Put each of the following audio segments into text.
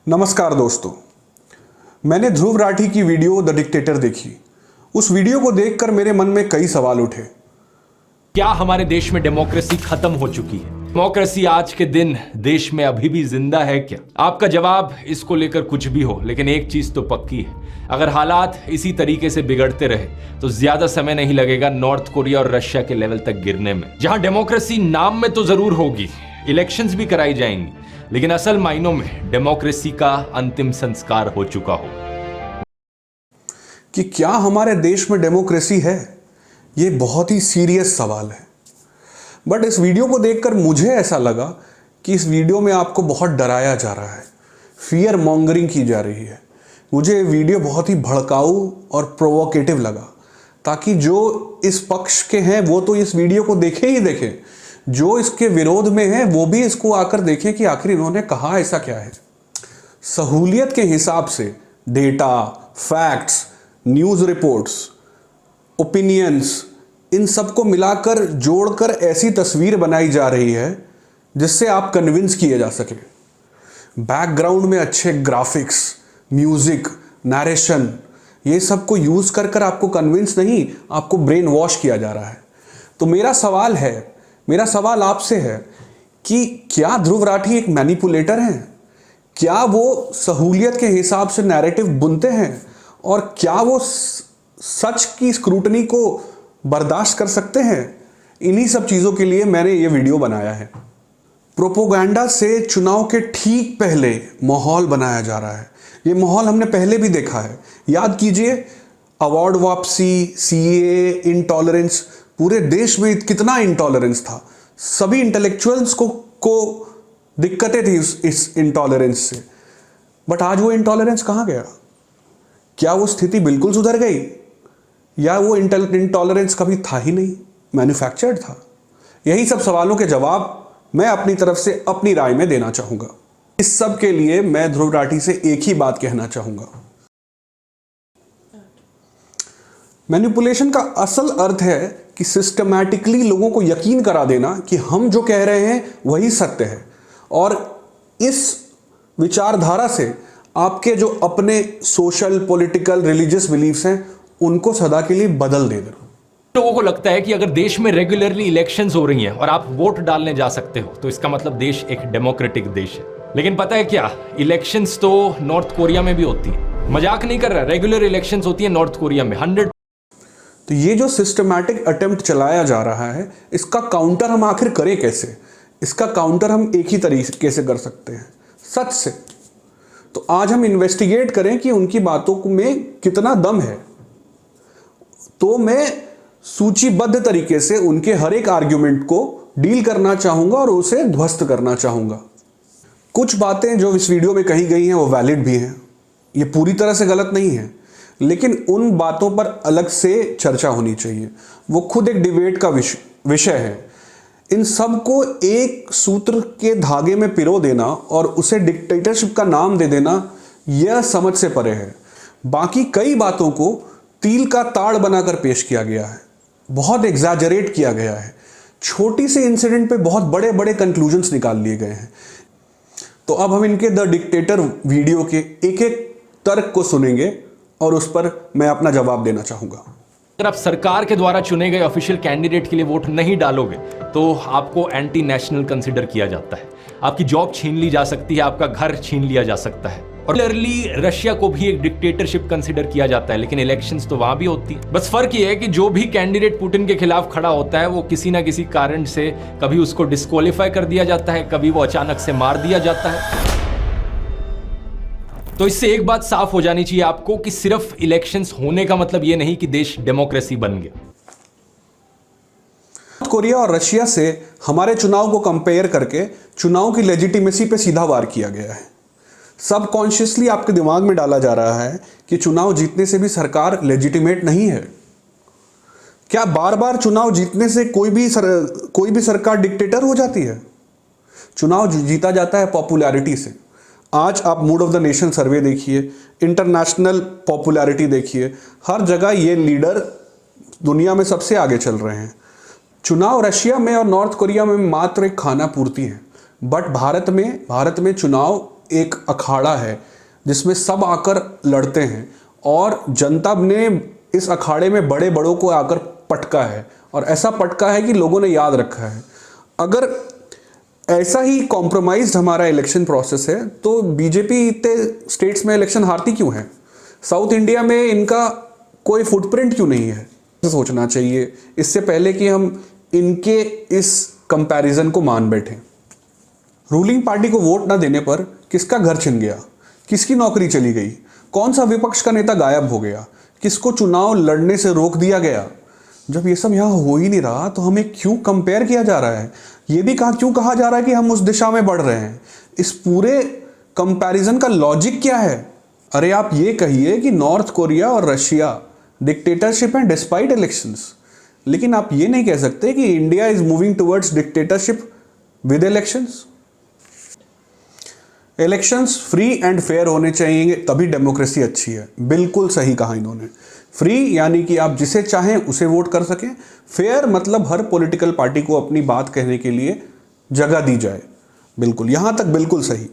नमस्कार दोस्तों, मैंने ध्रुव राठी की वीडियो द डिक्टेटर देखी। उस वीडियो को देखकर मेरे मन में कई सवाल उठे। क्या हमारे देश में डेमोक्रेसी खत्म हो चुकी है? डेमोक्रेसी आज के दिन देश में अभी भी जिंदा है क्या? आपका जवाब इसको लेकर कुछ भी हो, लेकिन एक चीज तो पक्की है, अगर हालात इसी तरीके से बिगड़ते रहे तो ज्यादा समय नहीं लगेगा नॉर्थ कोरिया और रशिया के लेवल तक गिरने में। जहां डेमोक्रेसी नाम में तो जरूर होगी, इलेक्शंस भी कराई जाएंगी, लेकिन असल मायनों में डेमोक्रेसी का अंतिम संस्कार हो चुका हो। कि क्या हमारे देश में डेमोक्रेसी है? ये बहुत ही सीरियस सवाल है। बट इस वीडियो को देखकर मुझे ऐसा लगा कि इस वीडियो में आपको बहुत डराया जा रहा है, फियर मॉन्गरिंग की जा रही है। मुझे ये वीडियो बहुत ही भड़काऊ और प्रोवोकेटिव लगा, ताकि जो इस पक्ष के हैं वो तो इस वीडियो को देखें ही देखें, जो इसके विरोध में है वो भी इसको आकर देखें कि आखिर इन्होंने कहा ऐसा क्या है। सहूलियत के हिसाब से data, facts, news reports, opinions, इन सबको मिलाकर जोड़कर ऐसी तस्वीर बनाई जा रही है जिससे आप कन्विंस किए जा सके। बैकग्राउंड में अच्छे ग्राफिक्स, म्यूजिक, नरेशन, ये सब को यूज कर आपको कन्विंस नहीं, आपको ब्रेन वॉश किया जा रहा है। तो मेरा सवाल आपसे है कि क्या ध्रुव राठी एक मैनिपुलेटर हैं? क्या वो सहूलियत के हिसाब से नैरेटिव बुनते हैं? और क्या वो सच की स्क्रूटनी को बर्दाश्त कर सकते हैं? इन्हीं सब चीज़ों के लिए मैंने ये वीडियो बनाया है। प्रोपोगंडा से चुनाव के ठीक पहले माहौल बनाया जा रहा है। ये माहौल हमने पहले भी देखा है। याद कीजिए, अवार्ड वापसी, सीए, इंटॉलरेंस, पूरे देश में कितना इंटॉलरेंस था। सभी इंटेलेक्चुअल्स को दिक्कतें थी इस इंटॉलरेंस से। बट आज वो इंटॉलरेंस कहाँ गया? क्या वो स्थिति बिल्कुल सुधर गई, या वो इंटॉलरेंस कभी था ही नहीं, मैन्युफैक्चर्ड था? यही सब सवालों के जवाब मैं अपनी तरफ से अपनी राय में देना चाहूंगा। इस सब के लिए मैं ध्रुव राठी से एक ही बात कहना चाहूंगा। मैनिपुलेशन का असल अर्थ है कि सिस्टमैटिकली लोगों को यकीन करा देना कि हम जो कह रहे हैं वही सत्य है, और इस विचारधारा से आपके जो अपने सोशल, पॉलिटिकल, रिलीजियस बिलीफ्स हैं उनको सदा के लिए बदल देना। लोगों को लगता है कि अगर देश में रेगुलरली इलेक्शंस हो रही हैं और आप वोट डालने जा सकते हो तो इसका मतलब देश एक डेमोक्रेटिक देश है। लेकिन पता है क्या, इलेक्शंस तो नॉर्थ कोरिया में भी होती है। मजाक नहीं कर रहा, रेगुलर इलेक्शंस होती है नॉर्थ कोरिया में 100। तो ये जो सिस्टमैटिक अटेम्प्ट चलाया जा रहा है, इसका काउंटर हम आखिर करें कैसे? इसका काउंटर हम एक ही तरीके से कर सकते हैं, सच से। तो आज हम इन्वेस्टिगेट करें कि उनकी बातों में कितना दम है। तो मैं सूचीबद्ध तरीके से उनके हर एक आर्ग्यूमेंट को डील करना चाहूंगा और उसे ध्वस्त करना चाहूंगा। कुछ बातें जो इस वीडियो में कही गई हैं वो वैलिड भी हैं, ये पूरी तरह से गलत नहीं है, लेकिन उन बातों पर अलग से चर्चा होनी चाहिए। वो खुद एक डिबेट का विषय है। इन सब को एक सूत्र के धागे में पिरो देना और उसे डिक्टेटरशिप का नाम दे देना, यह समझ से परे है। बाकी कई बातों को तिल का ताड़ बनाकर पेश किया गया है, बहुत एग्जैजरेट किया गया है। छोटी सी इंसिडेंट पे बहुत बड़े बड़े कंक्लूजन्स निकाल लिए गए हैं। तो अब हम इनके द डिक्टेटर वीडियो के एक एक तर्क को सुनेंगे और उस पर मैं अपना जवाब देना चाहूंगा। अगर आप सरकार के द्वारा चुने गए ऑफिशियल कैंडिडेट के लिए वोट नहीं डालोगे तो आपको एंटी नेशनल कंसिडर किया जाता है, आपकी जॉब छीन ली जा सकती है, आपका घर छीन लिया जा सकता है। और रशिया को भी एक डिक्टेटरशिप कंसिडर किया जाता है, लेकिन इलेक्शंस तो वहां भी होती है। बस फर्क ये है कि जो भी कैंडिडेट पुतिन के खिलाफ खड़ा होता है वो किसी ना किसी कारण से कभी उसको डिस्क्वालीफाई कर दिया जाता है, कभी वो अचानक से मार दिया जाता है। तो इससे एक बात साफ हो जानी चाहिए आपको कि सिर्फ इलेक्शंस होने का मतलब ये नहीं कि देश डेमोक्रेसी बन गया। नॉर्थ कोरिया और रशिया से हमारे चुनाव को कंपेयर करके चुनाव की लेजिटिमेसी पे सीधा वार किया गया है। सबकॉन्शियसली आपके दिमाग में डाला जा रहा है कि चुनाव जीतने से भी सरकार लेजिटिमेट नहीं है। क्या बार बार चुनाव जीतने से कोई भी सरकार डिक्टेटर हो जाती है? चुनाव जीता जाता है पॉपुलैरिटी से। आज आप मूड ऑफ द नेशन सर्वे देखिए, इंटरनेशनल पॉपुलैरिटी देखिए, हर जगह ये लीडर दुनिया में सबसे आगे चल रहे हैं। चुनाव रशिया में और नॉर्थ कोरिया में मात्र एक खाना पूर्ति है, बट भारत में चुनाव एक अखाड़ा है जिसमें सब आकर लड़ते हैं और जनता ने इस अखाड़े में बड़े बड़ों को आकर पटका है, और ऐसा पटका है कि लोगों ने याद रखा है। अगर ऐसा ही कॉम्प्रोमाइज्ड हमारा इलेक्शन प्रोसेस है तो बीजेपी इतने स्टेट्स में इलेक्शन हारती क्यों है? साउथ इंडिया में इनका कोई फुटप्रिंट क्यों नहीं है? सोचना चाहिए इससे पहले कि हम इनके इस कंपैरिजन को मान बैठें। रूलिंग पार्टी को वोट ना देने पर किसका घर छिन गया, किसकी नौकरी चली गई, कौन सा विपक्ष का नेता गायब हो गया, किसको चुनाव लड़ने से रोक दिया गया? जब ये सब यहाँ हो ही नहीं रहा तो हमें क्यों कंपेयर किया जा रहा है? ये भी क्यों कहा जा रहा है कि हम उस दिशा में बढ़ रहे हैं? इस पूरे कंपैरिजन का लॉजिक क्या है? अरे आप ये कहिए कि नॉर्थ कोरिया और रशिया डिक्टेटरशिप है डिस्पाइट इलेक्शंस, लेकिन आप ये नहीं कह सकते कि India is moving towards dictatorship with elections. Elections free and fair होने चाहिए, तभी डेमोक्रेसी अच्छी है। बिल्कुल सही कहा इन्होंने। फ्री यानी कि आप जिसे चाहें उसे वोट कर सकें, फेयर मतलब हर पॉलिटिकल पार्टी को अपनी बात कहने के लिए जगह दी जाए। बिल्कुल, यहां तक बिल्कुल सही।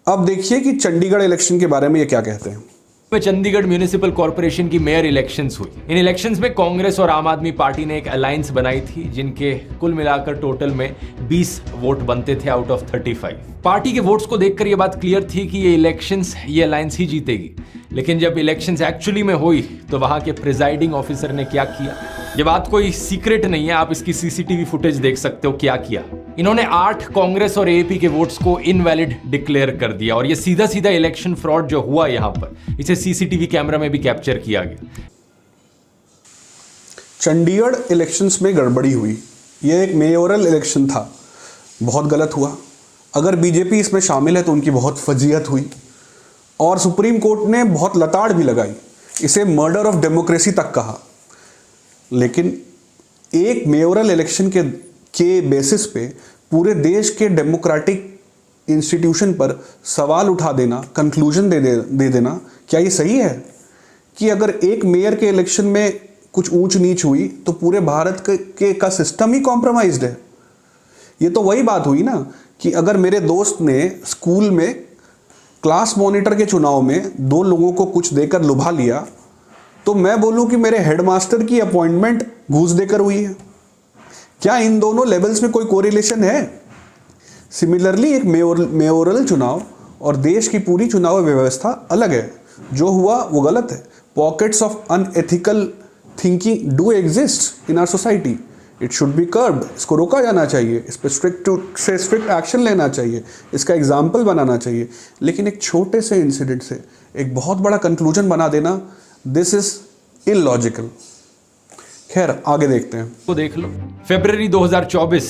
अब देखिए कि चंडीगढ़ इलेक्शन के बारे में ये क्या कहते हैं। चंडीगढ़ म्यूनिसिपल कॉर्पोरेशन की मेयर इलेक्शंस हुई। इन इलेक्शंस में कांग्रेस और आम आदमी पार्टी ने एक अलायंस बनाई थी, जिनके कुल मिलाकर टोटल में 20 वोट बनते थे आउट ऑफ 35। पार्टी के वोट्स को देखकर यह बात क्लियर थी कि ये इलेक्शंस ये अलायंस ही जीतेगी। लेकिन जब इलेक्शंस एक्चुअली में हुई तो वहां के प्रिजाइडिंग ऑफिसर ने क्या किया, ये बात कोई सीक्रेट नहीं है, आप इसकी सीसीटीवी फुटेज देख सकते हो। क्या किया इन्होंने, 8 कांग्रेस और एपी के वोट्स को इनवैलिड डिक्लेयर कर दिया। और ये सीधा सीधा इलेक्शन फ्रॉड जो हुआ यहां पर, इसे सीसीटीवी कैमरा में भी कैप्चर किया गया। चंडीगढ़ इलेक्शंस में गड़बड़ी हुई। यह एक मेयोरल इलेक्शन था, बहुत गलत हुआ। अगर बीजेपी इसमें शामिल है तो उनकी बहुत फजीहत हुई, और सुप्रीम कोर्ट ने बहुत लताड़ भी लगाई, इसे मर्डर ऑफ डेमोक्रेसी तक कहा। लेकिन एक मेयोरल इलेक्शन के बेसिस पे पूरे देश के डेमोक्रेटिक इंस्टीट्यूशन पर सवाल उठा देना, कंक्लूजन दे देना, क्या ये सही है कि अगर एक मेयर के इलेक्शन में कुछ ऊंच नीच हुई तो पूरे भारत का सिस्टम ही कॉम्प्रोमाइज्ड है? ये तो वही बात हुई ना कि अगर मेरे दोस्त ने स्कूल में क्लास मॉनिटर के चुनाव में 2 लोगों को कुछ देकर लुभा लिया तो मैं बोलूं कि मेरे हेडमास्टर की अपॉइंटमेंट घूस देकर हुई है। क्या इन दोनों लेवल्स में कोई कोरिलेशन है? सिमिलरली एक मेयोरल चुनाव और देश की पूरी चुनाव व्यवस्था अलग है। जो हुआ वो गलत है। Pockets of unethical thinking do exist in our society, it should be curbed. इसको रोका जाना चाहिए, इस पर स्ट्रिक्ट एक्शन लेना चाहिए, इसका एग्जाम्पल बनाना चाहिए। लेकिन एक छोटे से इंसिडेंट से एक बहुत बड़ा कंक्लूजन बना देना, दिस इज इलॉजिकल। खैर आगे देखते हैं। तो देख लो, फरवरी 2024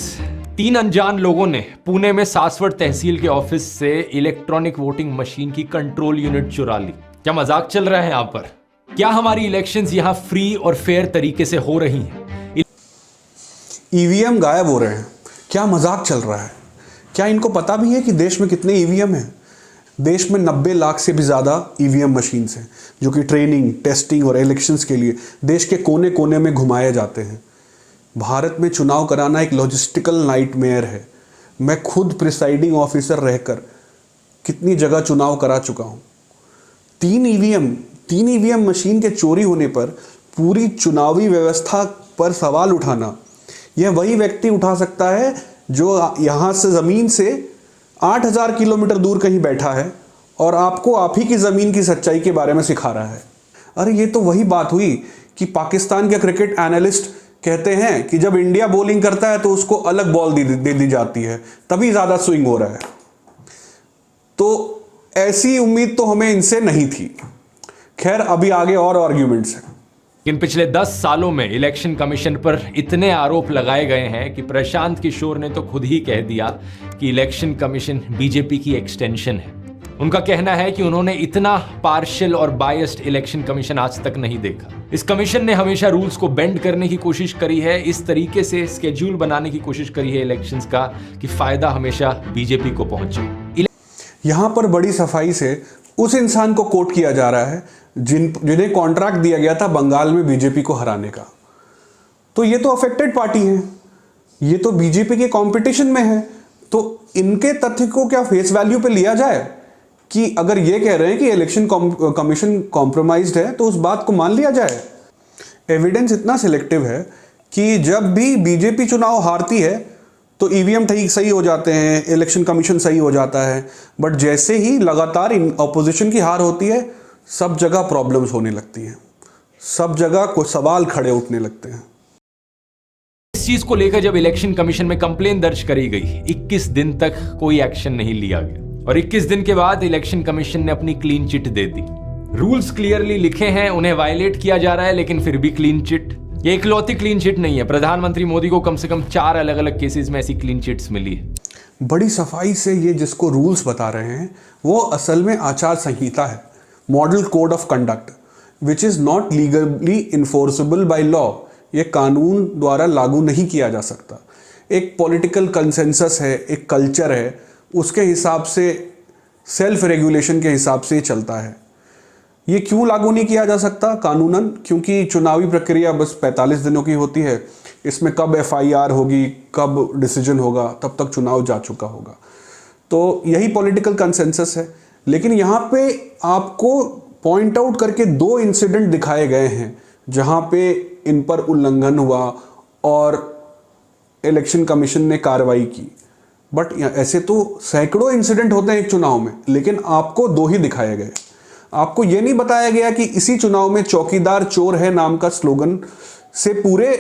3 अनजान लोगों ने पुणे में सासवड़ तहसील के ऑफिस से इलेक्ट्रॉनिक वोटिंग मशीन की कंट्रोल यूनिट चुरा ली। क्या मजाक चल रहा है यहां पर? क्या हमारी इलेक्शंस यहां फ्री और फेयर तरीके से हो रही हैं? ईवीएम गायब हो रहे हैं। क्या मजाक चल रहा है? क्या इनको पता भी है कि देश में कितने ईवीएम हैं? देश में 90 लाख से भी ज़्यादा ईवीएम मशीन्स हैं जो कि ट्रेनिंग, टेस्टिंग और इलेक्शंस के लिए देश के कोने कोने में घुमाए जाते हैं। भारत में चुनाव कराना एक लॉजिस्टिकल नाइटमेयर है। मैं खुद प्रिसाइडिंग ऑफिसर रहकर कितनी जगह चुनाव करा चुका हूँ। 3 ईवीएम मशीन के चोरी होने पर पूरी चुनावी व्यवस्था पर सवाल उठाना, यह वही व्यक्ति उठा सकता है जो यहाँ से ज़मीन से 8000 किलोमीटर दूर कहीं बैठा है और आपको आप ही की ज़मीन की सच्चाई के बारे में सिखा रहा है। अरे ये तो वही बात हुई कि पाकिस्तान के क्रिकेट एनालिस्ट कहते हैं कि जब इंडिया बॉलिंग करता है तो उसको अलग बॉल दे दी जाती है, तभी ज़्यादा स्विंग हो रहा है। तो ऐसी उम्मीद तो हमें इनसे नहीं थी। खैर अभी आगे और आर्ग्यूमेंट्स हैं। इन पिछले 10 सालों में इलेक्शन कमीशन पर इतने आरोप लगाए गए हैं कि प्रशांत किशोर ने तो खुद ही कह दिया कि इलेक्शन कमीशन बीजेपी की एक्सटेंशन है। उनका कहना है कि उन्होंने इतना पार्शियल और बायस्ड इलेक्शन कमीशन आज तक नहीं देखा। इस कमीशन ने हमेशा रूल्स को बेंड करने की कोशिश करी है, इस तरीके से स्केड्यूल बनाने की कोशिश करी है इलेक्शंस का कि फायदा हमेशा बीजेपी को पहुंचे। यहां पर बड़ी सफाई से उस इंसान को कोट किया जा रहा है जिन्हें कॉन्ट्रैक्ट दिया गया था बंगाल में बीजेपी को हराने का। तो ये तो अफेक्टेड पार्टी है, ये तो बीजेपी के कंपटीशन में है, तो इनके तथ्य को क्या फेस वैल्यू पे लिया जाए कि अगर ये कह रहे हैं कि इलेक्शन कमीशन कॉम्प्रोमाइज्ड है तो उस बात को मान लिया जाए? एविडेंस इतना सिलेक्टिव है कि जब भी बीजेपी चुनाव हारती है तो ईवीएम ठीक सही हो जाते हैं, इलेक्शन कमीशन सही हो जाता है, बट जैसे ही लगातार ऑपोजिशन की हार होती है सब जगह प्रॉब्लम्स होने लगती हैं, सब जगह कुछ सवाल खड़े उठने लगते हैं। इस चीज को लेकर जब इलेक्शन कमीशन में कंप्लेन दर्ज करी गई, 21 दिन तक कोई एक्शन नहीं लिया गया और 21 दिन के बाद इलेक्शन कमीशन ने अपनी क्लीन चिट दे दी। रूल्स क्लियरली लिखे हैं, उन्हें वायलेट किया जा रहा है, लेकिन फिर भी क्लीन चिट। ये इकलौती क्लीन चिट नहीं है, प्रधानमंत्री मोदी को कम से कम 4 अलग अलग केसेस में ऐसी क्लीन चिट्स मिली है। बड़ी सफाई से ये जिसको रूल्स बता रहे हैं वो असल में आचार संहिता है, model code of conduct, which is not legally enforceable by law. ये कानून द्वारा लागू नहीं किया जा सकता। एक पॉलिटिकल कंसेंसस है, एक कल्चर है, उसके हिसाब से सेल्फ रेगुलेशन के हिसाब से चलता है। ये क्यों लागू नहीं किया जा सकता कानूनन? क्योंकि चुनावी प्रक्रिया बस 45 दिनों की होती है, इसमें कब एफआईआर होगी, कब डिसीजन होगा, तब तक चुनाव जा चुका होगा। तो यही पॉलिटिकल कंसेंसस है। लेकिन यहाँ पे आपको पॉइंट आउट करके 2 इंसिडेंट दिखाए गए हैं जहाँ पे इन पर उल्लंघन हुआ और इलेक्शन कमीशन ने कार्रवाई की। बट ऐसे तो सैकड़ों इंसिडेंट होते हैं एक चुनाव में, लेकिन आपको 2 ही दिखाए गए। आपको यह नहीं बताया गया कि इसी चुनाव में चौकीदार चोर है नाम का स्लोगन से पूरे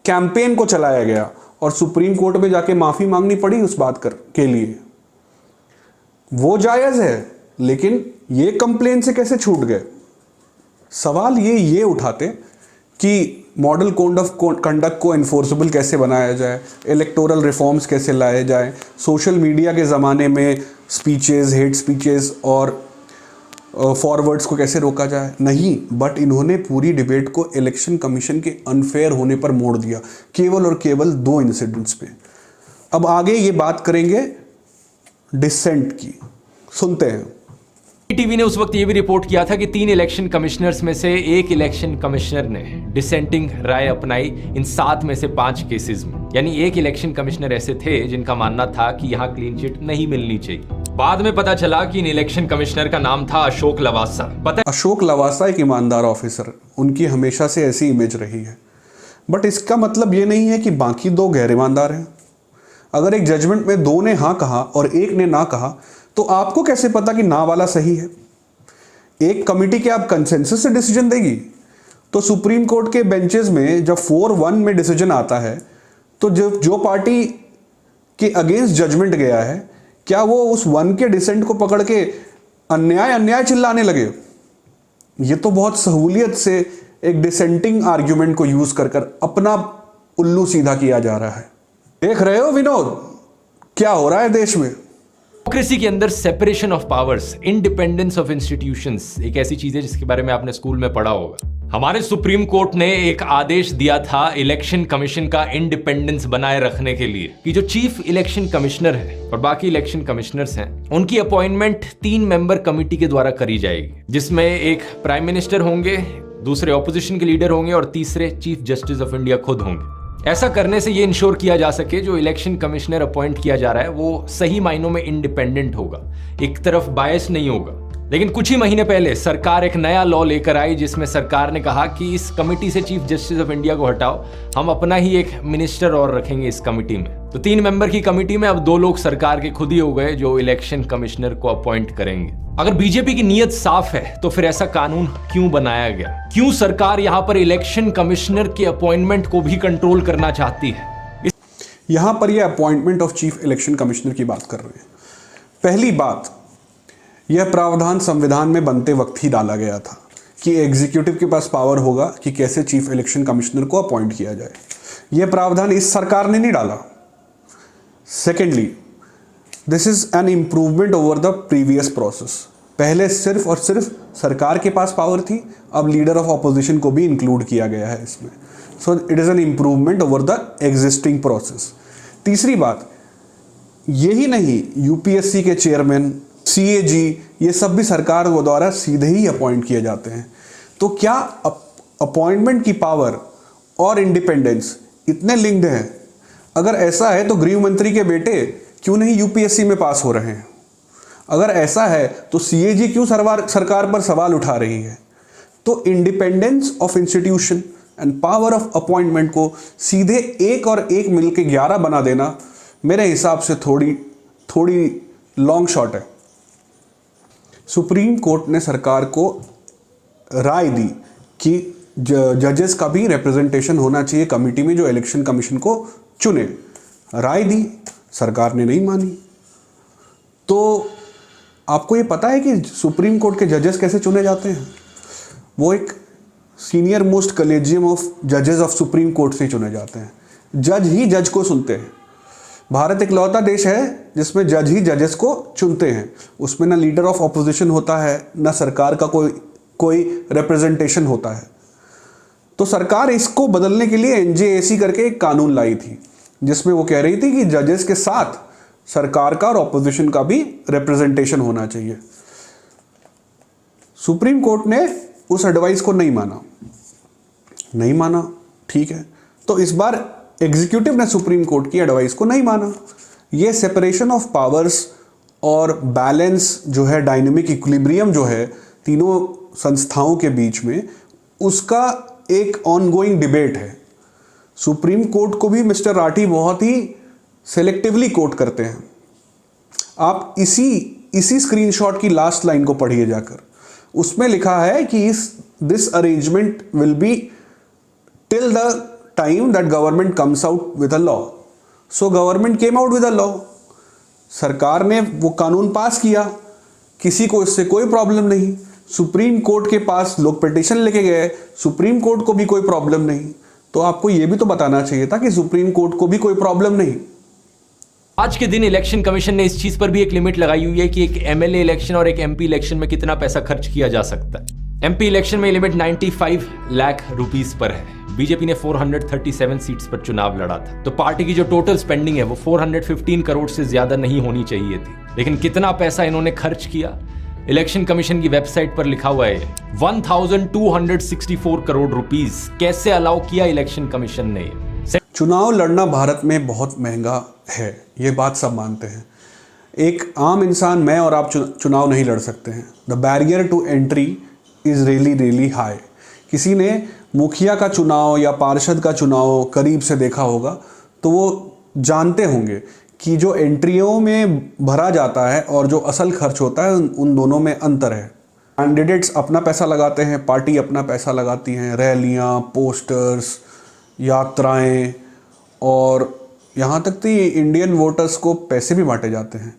कैंपेन को चलाया गया और सुप्रीम कोर्ट में जाके माफी मांगनी पड़ी उस बात के लिए। वो जायज है, लेकिन ये कंप्लेन से कैसे छूट गए? सवाल ये उठाते कि मॉडल कोड ऑफ कंडक्ट को इन्फोर्सेबल कैसे बनाया जाए, इलेक्टोरल रिफॉर्म्स कैसे लाए जाए, सोशल मीडिया के ज़माने में स्पीचेस, हेट स्पीचेस और फॉरवर्ड्स को कैसे रोका जाए। नहीं, बट इन्होंने पूरी डिबेट को इलेक्शन कमीशन के अनफेयर होने पर मोड़ दिया, केवल और केवल 2 इंसिडेंट्स पे। अब आगे ये बात करेंगे डिसेंट की, सुनते हैं। टीवी ने उस वक्त ये भी रिपोर्ट किया था कि 3 इलेक्शन कमिश्नर्स में से 1 इलेक्शन कमिश्नर ने डिसेंटिंग राय अपनाई इन 7 में से 5 केसेस में। यानी 1 इलेक्शन कमिश्नर ऐसे थे जिनका मानना था कि यहां क्लीन चिट नहीं मिलनी चाहिए। बाद में पता चला कि इन इलेक्शन कमिश्नर का नाम था अशोक लवासा। अशोक लवासा एक ईमानदार ऑफिसर, उनकी हमेशा से ऐसी इमेज रही है। बट इसका मतलब ये नहीं है कि बाकी 2 गैर ईमानदार हैं। अगर एक जजमेंट में 2 ने हाँ कहा और 1 ने ना कहा तो आपको कैसे पता कि ना वाला सही है? एक कमिटी के आप कंसेंसस से डिसीजन देगी? तो सुप्रीम कोर्ट के बेंचेस में जब 4-1 में डिसीजन आता है तो जो पार्टी के अगेंस्ट जजमेंट गया है, क्या वो उस 1 के डिसेंट को पकड़ के अन्याय चिल्लाने लगे? ये तो बहुत सहूलियत से एक डिसेंटिंग आर्ग्यूमेंट को यूज कर अपना उल्लू सीधा किया जा रहा है। देख रहे हो विनोद, क्या हो रहा है देश में? डेमोक्रेसी के अंदर separation of powers, independence of institutions एक ऐसी चीज है जिसके बारे में आपने स्कूल में पढ़ा होगा। हमारे सुप्रीम कोर्ट ने एक आदेश दिया था इलेक्शन कमीशन का इंडिपेंडेंस बनाए रखने के लिए कि जो चीफ इलेक्शन कमिश्नर है और बाकी इलेक्शन कमिश्नर्स हैं, उनकी अपॉइंटमेंट 3 मेंबर कमिटी के द्वारा करी जाएगी, जिसमें एक प्राइम मिनिस्टर होंगे, दूसरे ऑपोजिशन के लीडर होंगे और तीसरे चीफ जस्टिस ऑफ इंडिया खुद होंगे। ऐसा करने से ये इंश्योर किया जा सके जो इलेक्शन कमिश्नर अपॉइंट किया जा रहा है वो सही मायनों में इंडिपेंडेंट होगा, एक तरफ बायस नहीं होगा। लेकिन कुछ ही महीने पहले सरकार एक नया लॉ लेकर आई जिसमें सरकार ने कहा कि इस कमिटी से चीफ जस्टिस ऑफ इंडिया को हटाओ, हम अपना ही एक मिनिस्टर और रखेंगे इस कमिटी में। तो 3 मेंबर की कमिटी में अब 2 लोग सरकार के खुद ही हो गए जो इलेक्शन कमिश्नर को अपॉइंट करेंगे। अगर बीजेपी की नीयत साफ है तो फिर ऐसा कानून क्यों बनाया गया? क्यों सरकार यहां पर इलेक्शन कमिश्नर के अपॉइंटमेंट को भी कंट्रोल करना चाहती है? यहां पर यह appointment of chief election commissioner की बात कर रहे हैं। पहली बात, यह प्रावधान संविधान में बनते वक्त ही डाला गया था कि एग्जीक्यूटिव के पास पावर होगा कि कैसे चीफ इलेक्शन कमिश्नर को अपॉइंट किया जाए। यह प्रावधान इस सरकार ने नहीं डाला। Secondly, this is an improvement over the previous process. पहले सिर्फ और सिर्फ सरकार के पास पावर थी, अब लीडर ऑफ ऑपोजिशन को भी इंक्लूड किया गया है इसमें। So it is an improvement over the existing process. तीसरी बात, यही नहीं, यूपीएससी के चेयरमैन, सीएजी, ये सब भी सरकार द्वारा सीधे ही अपॉइंट किए जाते हैं। तो क्या अपॉइंटमेंट की पावर और इंडिपेंडेंस इतने लिंक्ड हैं? अगर ऐसा है तो गृह मंत्री के बेटे क्यों नहीं यूपीएससी में पास हो रहे हैं? अगर ऐसा है तो सीएजी क्यों सरकार पर सवाल उठा रही है? तो independence of institution and power of appointment को सीधे एक और एक मिलके 11 बना देना मेरे हिसाब से थोड़ी लॉन्ग शॉट है। सुप्रीम कोर्ट ने सरकार को राय दी कि जजेस का भी रिप्रेजेंटेशन होना चाहिए कमेटी में जो इलेक्शन कमीशन को चुने। राय दी, सरकार ने नहीं मानी। तो आपको ये पता है कि सुप्रीम कोर्ट के जजेस कैसे चुने जाते हैं? वो एक सीनियर मोस्ट कलेजियम ऑफ जजेस ऑफ सुप्रीम कोर्ट से चुने जाते हैं। जज ही जज को सुनते हैं। भारत एक लौता देश है जिसमें जज ही जजेस को चुनते हैं। उसमें ना लीडर ऑफ ऑपोजिशन होता है, ना सरकार का कोई रिप्रेजेंटेशन होता है। तो सरकार इसको बदलने के लिए एनजेएसी करके एक कानून लाई थी जिसमें वो कह रही थी कि जजेस के साथ सरकार का और ऑपोजिशन का भी रिप्रेजेंटेशन होना चाहिए। सुप्रीम कोर्ट ने उस एडवाइस को नहीं माना, ठीक है। तो इस बार एग्जीक्यूटिव ने सुप्रीम कोर्ट की एडवाइस को नहीं माना। ये सेपरेशन ऑफ पावर्स और बैलेंस जो है, डायनेमिक इक्विलिब्रियम जो है तीनों संस्थाओं के बीच में, उसका एक ऑनगोइंग डिबेट है। सुप्रीम कोर्ट को भी मिस्टर राठी बहुत ही सेलेक्टिवली कोट करते हैं। आप इसी स्क्रीनशॉट की लास्ट लाइन को पढ़िए जाकर। उसमें लिखा है कि this arrangement will be till the time that government comes out with a law. So government came out with a law. सरकार ने वो कानून पास किया, किसी को इससे कोई प्रॉब्लम नहीं। सुप्रीम कोर्ट के पास लोग पिटीशन लेके गए, सुप्रीम कोर्ट को भी कोई प्रॉब्लम नहीं। तो आपको यह भी तो बताना चाहिए था कि सुप्रीम कोर्ट को भी कोई प्रॉब्लम नहीं। आज के दिन इलेक्शन कमीशन ने इस चीज पर भी एक लिमिट लगाई हुई है कि एक एमएलए इलेक्शन और एक एमपी इलेक्शन में कितना पैसा खर्च किया जा सकता है। एमपी इलेक्शन में लिमिट 95 लाख रुपीस पर है। बीजेपी ने 437 सीट्स पर चुनाव लड़ा था, तो पार्टी की जो टोटल स्पेंडिंग है वो 415 करोड़ से ज्यादा नहीं होनी चाहिए थी। लेकिन कितना पैसा इन्होंने खर्च किया, इलेक्शन कमीशन की वेबसाइट पर लिखा हुआ है 1264 करोड़ रुपीस कैसे अलाउ किया इलेक्शन कमीशन ने। चुनाव लड़ना भारत में बहुत महंगा है, ये बात सब मानते हैं। एक आम इंसान, मैं और आप चुनाव नहीं लड़ सकते हैं। The barrier to entry is really high. किसी ने मुखिया का चुनाव या पार्षद का चुनाव करीब से देखा होगा तो वो जानते होंगे कि जो एंट्रियों में भरा जाता है और जो असल खर्च होता है उन दोनों में अंतर है। कैंडिडेट्स अपना पैसा लगाते हैं, पार्टी अपना पैसा लगाती हैं, रैलियां, पोस्टर्स, यात्राएं, और यहाँ तक कि इंडियन वोटर्स को पैसे भी बांटे जाते हैं।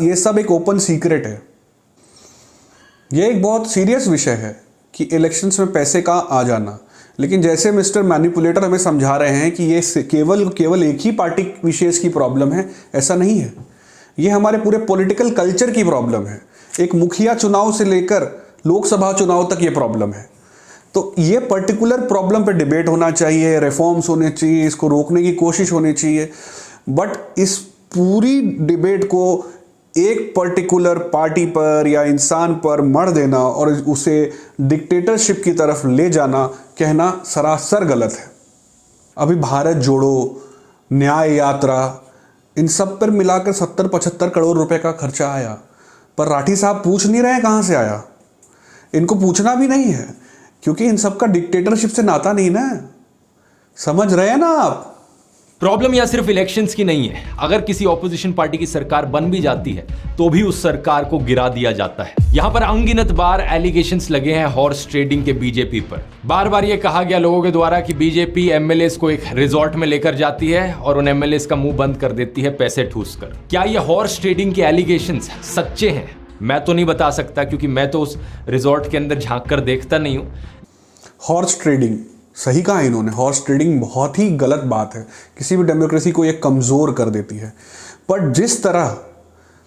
ये सब एक ओपन सीक्रेट है। ये एक बहुत सीरियस विषय है कि इलेक्शंस में पैसे का आ जाना। लेकिन जैसे मिस्टर मैनिपुलेटर हमें समझा रहे हैं कि ये केवल एक ही पार्टी विशेष की प्रॉब्लम है, ऐसा नहीं है। ये हमारे पूरे पॉलिटिकल कल्चर की प्रॉब्लम है। एक मुखिया चुनाव से लेकर लोकसभा चुनाव तक ये प्रॉब्लम है। तो ये पर्टिकुलर प्रॉब्लम पे डिबेट होना चाहिए, रिफॉर्म्स होने चाहिए, इसको रोकने की कोशिश होनी चाहिए। बट इस पूरी डिबेट को एक पर्टिकुलर पार्टी पर या इंसान पर मढ़ देना और उसे डिक्टेटरशिप की तरफ ले जाना, कहना सरासर गलत है। अभी भारत जोड़ो, न्याय यात्रा, इन सब पर मिलाकर 70-75 करोड़ रुपए का खर्चा आया। पर राठी साहब पूछ नहीं रहे कहाँ से आया। इनको पूछना भी नहीं है क्योंकि इन सब का डिक्टेटरशिप से नाता नहीं ना। समझ रहे हैं ना आप? प्रॉब्लम या सिर्फ इलेक्शंस की नहीं है। अगर किसी ऑपोजिशन पार्टी की सरकार बन भी जाती है तो भी उस सरकार को गिरा दिया जाता है। यहां पर अनगिनत बार एलिगेशंस लगे हैं हॉर्स ट्रेडिंग के बीजेपी पर। बार बार ये कहा गया लोगों के द्वारा कि बीजेपी एमएलएस को एक रिजॉर्ट में लेकर जाती है और उन एमएलएस का मुंह बंद कर देती है पैसे ठूस कर। क्या ये हॉर्स ट्रेडिंग के एलिगेशंस सच्चे हैं? मैं तो नहीं बता सकता क्योंकि मैं तो उस रिजॉर्ट के अंदर झांक कर देखता नहीं हूं। हॉर्स ट्रेडिंग सही कहा इन्होंने। हॉर्स ट्रेडिंग बहुत ही गलत बात है, किसी भी डेमोक्रेसी को ये कमज़ोर कर देती है। पर जिस तरह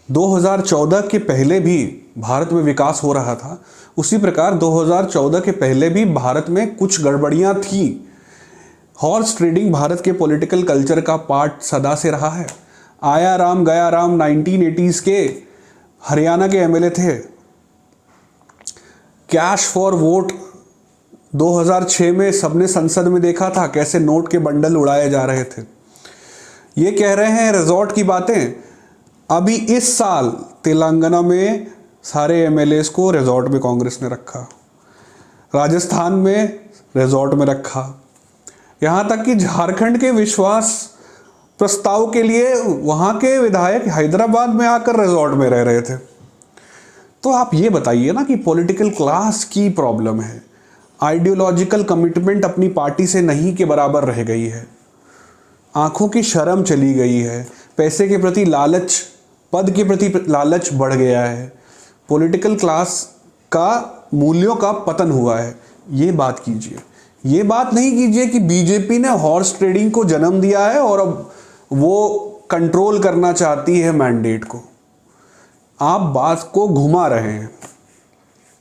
2014 के पहले भी भारत में विकास हो रहा था, उसी प्रकार 2014 के पहले भी भारत में कुछ गड़बड़ियां थी। हॉर्स ट्रेडिंग भारत के पॉलिटिकल कल्चर का पार्ट सदा से रहा है। आया राम गया राम 1980s के हरियाणा के एमएलए थे। कैश फॉर वोट 2006 में सबने संसद में देखा था कैसे नोट के बंडल उड़ाए जा रहे थे। ये कह रहे हैं रिजॉर्ट की बातें, अभी इस साल तेलंगाना में सारे एमएलएस को रिजॉर्ट में कांग्रेस ने रखा, राजस्थान में रिजॉर्ट में रखा, यहाँ तक कि झारखंड के विश्वास प्रस्ताव के लिए वहाँ के विधायक हैदराबाद में आकर रिजॉर्ट में रह रहे थे। तो आप ये बताइए ना कि पॉलिटिकल क्लास की प्रॉब्लम है, आइडियोलॉजिकल कमिटमेंट अपनी पार्टी से नहीं के बराबर रह गई है, आंखों की शर्म चली गई है, पैसे के प्रति लालच, पद के प्रति लालच बढ़ गया है, पॉलिटिकल क्लास का मूल्यों का पतन हुआ है। ये बात कीजिए, ये बात नहीं कीजिए कि बीजेपी ने हॉर्स ट्रेडिंग को जन्म दिया है और अब वो कंट्रोल करना चाहती है मैंडेट को। आप बात को घुमा रहे हैं,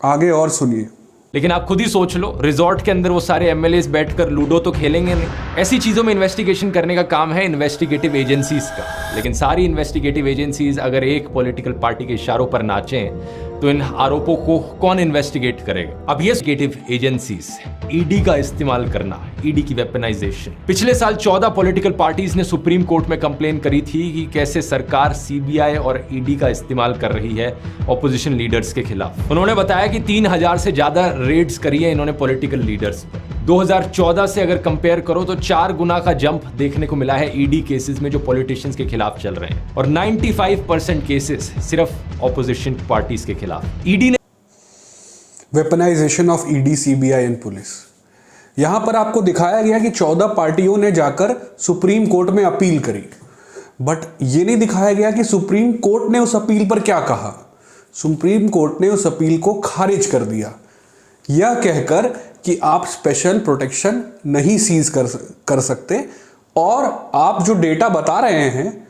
आगे और सुनिए। लेकिन आप खुद ही सोच लो, रिजॉर्ट के अंदर वो सारे एमएलएस बैठकर लूडो तो खेलेंगे नहीं। ऐसी चीजों में इन्वेस्टिगेशन करने का काम है इन्वेस्टिगेटिव एजेंसीज का। लेकिन सारी इन्वेस्टिगेटिव एजेंसीज अगर एक पॉलिटिकल पार्टी के इशारों पर नाचें तो इन आरोपों को कौन इन्वेस्टिगेट करेगा? अब ये इन्वेस्टिगेटिव एजेंसीज ईडी का इस्तेमाल करना, ईडी की वेपनाइजेशन। पिछले साल 14 पॉलिटिकल पार्टीज ने सुप्रीम कोर्ट में कंप्लेन करी थी कि कैसे सरकार सीबीआई और ईडी का इस्तेमाल कर रही है ऑपोजिशन लीडर्स के खिलाफ। उन्होंने बताया कि 3000 से ज्यादा रेड्स करी है इन्होंने पॉलिटिकल लीडर्स पर। 2014 से अगर कंपेयर करो तो 4 गुना का जंप देखने को मिला है ईडी केसेस में जो पॉलिटिशियंस के खिलाफ चल रहे हैं, और 95% केसेस सिर्फ ऑपोजिशन पार्टीज के खिलाफ। ईडी ने weaponisation of ED, CBI and police. यहां पर आपको दिखाया गया कि 14 पार्टियों ने जाकर सुप्रीम कोर्ट में अपील करी, बट ये नहीं दिखाया गया कि सुप्रीम कोर्ट ने उस अपील पर क्या कहा। सुप्रीम कोर्ट ने उस अपील को खारिज कर दिया, यह कहकर कि आप स्पेशल प्रोटेक्शन नहीं सीज कर सकते, और आप जो डेटा बता रहे हैं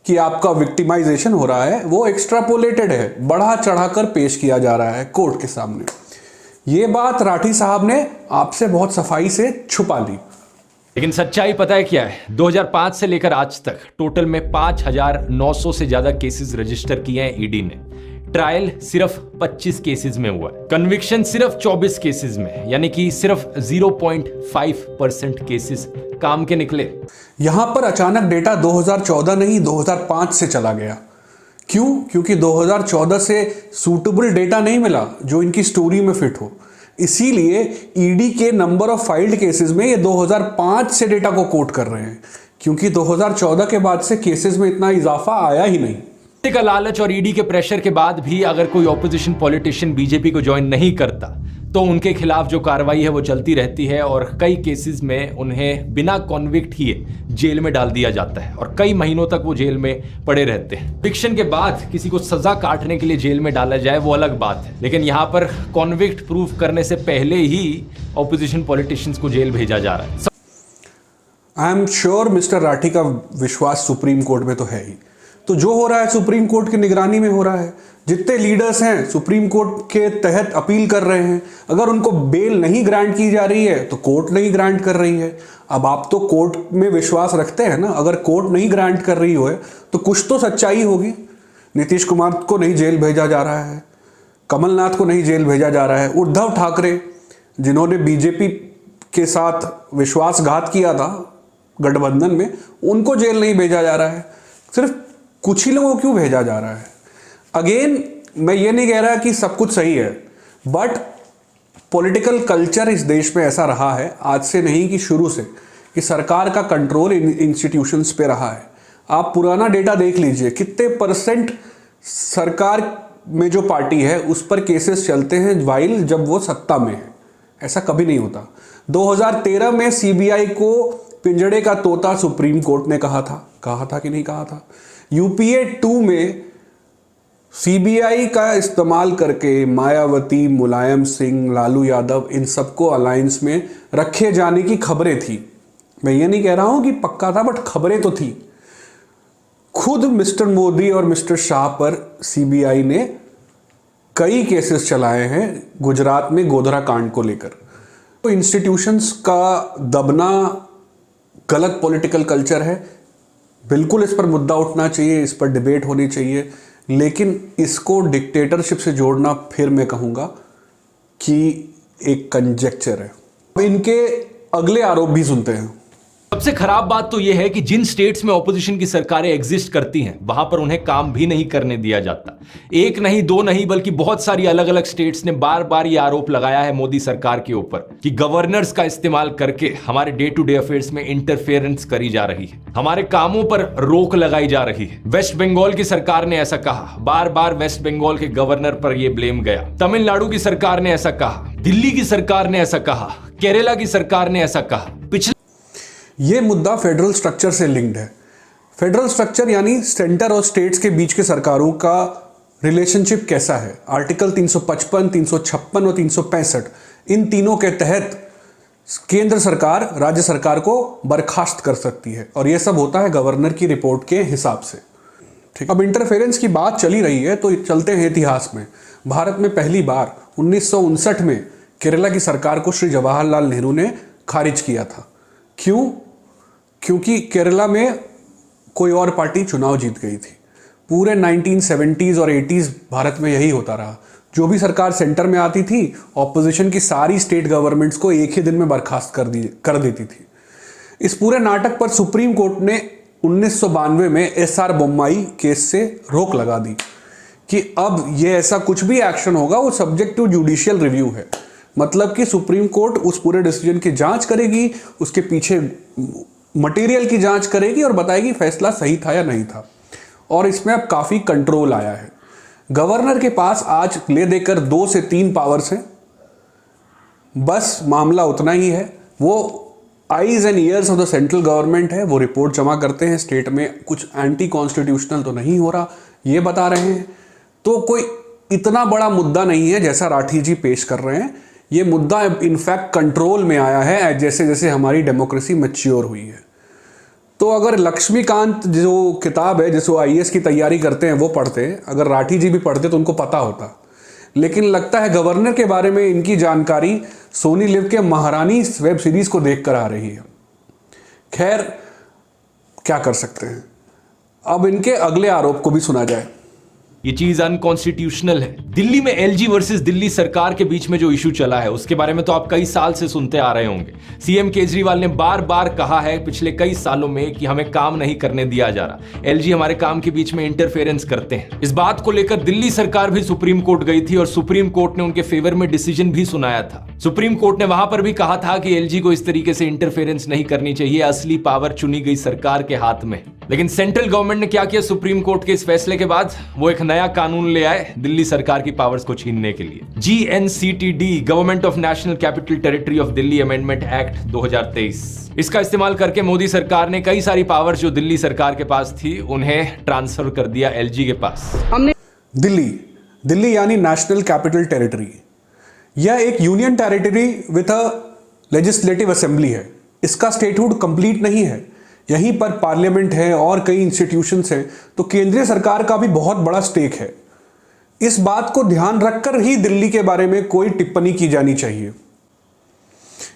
कि आपका विक्टिमाइजेशन हो रहा है वो एक्स्ट्रापोलेटेड है, बढ़ा चढ़ाकर पेश किया जा रहा है कोर्ट के सामने। ये बात राठी साहब ने आपसे बहुत सफाई से छुपा ली। लेकिन सच्चाई पता है क्या है? 2005 से लेकर आज तक टोटल में 5900 से ज्यादा केसेस रजिस्टर किए हैं ईडी ने। ट्रायल सिर्फ 25 केसेस में हुआ है, कन्विक्शन सिर्फ 24 केसेस में, यानी कि सिर्फ 0.5% केसेस काम के निकले। यहां पर अचानक डेटा 2014 नहीं 2005 से चला गया। क्यों? क्योंकि 2014 से सूटेबल डेटा नहीं मिला जो इनकी स्टोरी में फिट हो। इसीलिए ईडी के नंबर ऑफ फाइल्ड केसेस में ये 2005 से डेटा को कोट कर रहे हैं, क्योंकि 2014 के बाद से केसेस में इतना इजाफा आया ही नहीं। का लालच और ईडी के प्रेशर के बाद भी अगर कोई ऑपोजिशन पॉलिटिशियन बीजेपी को ज्वाइन नहीं करता तो उनके खिलाफ जो कार्रवाई है वो चलती रहती है, और कई केसेस में उन्हें बिना कॉन्विक्ट किए जेल में डाल दिया जाता है और कई महीनों तक वो जेल में पड़े रहते हैं। कन्विक्शन के बाद किसी को सजा काटने के लिए जेल में डाला जाए वो अलग बात है, लेकिन यहाँ पर कॉन्विक्ट प्रूव करने से पहले ही ऑपोजिशन पॉलिटिशियंस को जेल भेजा जा रहा है। I am sure mister Rathi का विश्वास सुप्रीम कोर्ट में तो है ही। तो जो हो रहा है सुप्रीम कोर्ट की निगरानी में हो रहा है। जितने लीडर्स हैं सुप्रीम कोर्ट के तहत अपील कर रहे हैं, अगर उनको बेल नहीं ग्रांट की जा रही है तो कोर्ट नहीं ग्रांट कर रही है। अब आप तो कोर्ट में विश्वास रखते हैं ना, अगर कोर्ट नहीं ग्रांट कर रही हो तो कुछ तो सच्चाई होगी। नीतीश कुमार को नहीं जेल भेजा जा रहा है, कमलनाथ को नहीं जेल भेजा जा रहा है, उद्धव ठाकरे जिन्होंने बीजेपी के साथ विश्वासघात किया था गठबंधन में, उनको जेल नहीं भेजा जा रहा है। सिर्फ कुछ ही लोगों को क्यों भेजा जा रहा है? अगेन मैं ये नहीं कह रहा कि सब कुछ सही है, बट पॉलिटिकल कल्चर इस देश में ऐसा रहा है आज से नहीं कि शुरू से, कि सरकार का कंट्रोल इंस्टीट्यूशंस पे रहा है। आप पुराना डेटा देख लीजिए, कितने परसेंट सरकार में जो पार्टी है उस पर केसेस चलते हैं वाइल जब वो सत्ता में है। ऐसा कभी नहीं होता। 2013 में सीबीआई को पिंजड़े का तोता सुप्रीम कोर्ट ने कहा था कि नहीं कहा था? यूपीए 2 में सीबीआई का इस्तेमाल करके मायावती, मुलायम सिंह, लालू यादव, इन सबको अलायंस में रखे जाने की खबरें थी। मैं ये नहीं कह रहा हूं कि पक्का था, बट खबरें तो थी। खुद मिस्टर मोदी और मिस्टर शाह पर सीबीआई ने कई केसेस चलाए हैं गुजरात में गोधरा कांड को लेकर। तो इंस्टीट्यूशंस का दबना गलत पॉलिटिकल कल्चर है, बिल्कुल इस पर मुद्दा उठना चाहिए, इस पर डिबेट होनी चाहिए, लेकिन इसको डिक्टेटरशिप से जोड़ना फिर मैं कहूँगा कि एक कंजेक्चर है। इनके अगले आरोप भी सुनते हैं। सबसे खराब बात तो यह है कि जिन स्टेट्स में ऑपोजिशन की सरकारें एग्जिस्ट करती हैं वहां पर उन्हें काम भी नहीं करने दिया जाता। एक नहीं, दो नहीं, बल्कि बहुत सारी अलग अलग स्टेट्स ने बार बार यह आरोप लगाया है मोदी सरकार के ऊपर कि गवर्नर्स का इस्तेमाल करके हमारे डे टू डे अफेयर्स में इंटरफेरेंस करी जा रही है, हमारे कामों पर रोक लगाई जा रही है। वेस्ट बंगाल की सरकार ने ऐसा कहा, बार बार वेस्ट बंगाल के गवर्नर पर यह ब्लेम गया। तमिलनाडु की सरकार ने ऐसा कहा, दिल्ली की सरकार ने ऐसा कहा, केरला की सरकार ने ऐसा कहा। पिछले ये मुद्दा फेडरल स्ट्रक्चर से लिंक्ड है। फेडरल स्ट्रक्चर यानी सेंटर और स्टेट्स के बीच के सरकारों का रिलेशनशिप कैसा है। आर्टिकल 355, 356 और 365 इन तीनों के तहत केंद्र सरकार राज्य सरकार को बर्खास्त कर सकती है और यह सब होता है गवर्नर की रिपोर्ट के हिसाब से। ठीक, अब इंटरफेरेंस की बात चली रही है तो चलते हैं इतिहास में। भारत में पहली बार 1959 में केरला की सरकार को श्री जवाहरलाल नेहरू ने खारिज किया था। क्यों? क्योंकि केरला में कोई और पार्टी चुनाव जीत गई थी। पूरे 1970s और 80s भारत में यही होता रहा। जो भी सरकार सेंटर में आती थी, ऑपोजिशन की सारी स्टेट गवर्नमेंट्स को एक ही दिन में बर्खास्त कर देती थी। इस पूरे नाटक पर सुप्रीम कोर्ट ने 1992 में एसआर बोम्मई केस से रोक लगा दी कि अब ये ऐसा कुछ भी एक्शन होगा वो सब्जेक्ट टू जुडिशियल रिव्यू है। मतलब कि सुप्रीम कोर्ट उस पूरे डिसीजन की जांच करेगी, उसके पीछे मटेरियल की जांच करेगी और बताएगी फैसला सही था या नहीं था। और इसमें अब काफ़ी कंट्रोल आया है। गवर्नर के पास आज ले देकर 2 से 3 पावर्स हैं, बस मामला उतना ही है। वो eyes and years of the central government है। वो रिपोर्ट जमा करते हैं, स्टेट में कुछ एंटी कॉन्स्टिट्यूशनल तो नहीं हो रहा ये बता रहे हैं। तो कोई इतना बड़ा मुद्दा नहीं है जैसा राठी जी पेश कर रहे हैं। ये मुद्दा इनफैक्ट कंट्रोल में आया है जैसे जैसे हमारी डेमोक्रेसी मैच्योर हुई है। तो अगर लक्ष्मीकांत जो किताब है जिसको आईएएस की तैयारी करते हैं वो पढ़ते, अगर राठी जी भी पढ़ते तो उनको पता होता। लेकिन लगता है गवर्नर के बारे में इनकी जानकारी सोनी लिव के महारानी वेब सीरीज को देखकर आ रही है। खैर, क्या कर सकते हैं। अब इनके अगले आरोप को भी सुना जाए। ये चीज अनकॉन्स्टिट्यूशनल है। दिल्ली में एलजी वर्सेस दिल्ली सरकार के बीच में जो इशू चला है उसके बारे में तो आप कई साल से सुनते आ रहे होंगे। सीएम केजरीवाल ने बार बार कहा है पिछले कई सालों में कि हमें काम नहीं करने दिया जा रहा, एलजी हमारे काम के बीच में इंटरफेरेंस करते हैं। इस बात को लेकर दिल्ली सरकार भी सुप्रीम कोर्ट गई थी और सुप्रीम कोर्ट ने उनके फेवर में डिसीजन भी सुनाया था। सुप्रीम कोर्ट ने वहां पर भी कहा था कि एलजी को इस तरीके से इंटरफेरेंस नहीं करनी चाहिए, असली पावर चुनी गई सरकार के हाथ में। लेकिन सेंट्रल गवर्नमेंट ने क्या किया सुप्रीम कोर्ट के इस फैसले के बाद? वो एक नया कानून ले आए दिल्ली सरकार की पावर्स को छीनने के लिए। GNCTD, government of national capital territory of Delhi amendment act 2023। इसका इस्तेमाल करके मोदी सरकार ने कई सारी पावर्स जो दिल्ली सरकार के पास थी उन्हें ट्रांसफर कर दिया एलजी के पास। हमने दिल्ली यानी नेशनल कैपिटल टेरिटरी, यह एक union territory with a legislative assembly है। इसका स्टेटहुड कंप्लीट नहीं है, यहीं पर पार्लियामेंट है और कई इंस्टीट्यूशंस हैं, तो केंद्रीय सरकार का भी बहुत बड़ा स्टेक है। इस बात को ध्यान रखकर ही दिल्ली के बारे में कोई टिप्पणी की जानी चाहिए।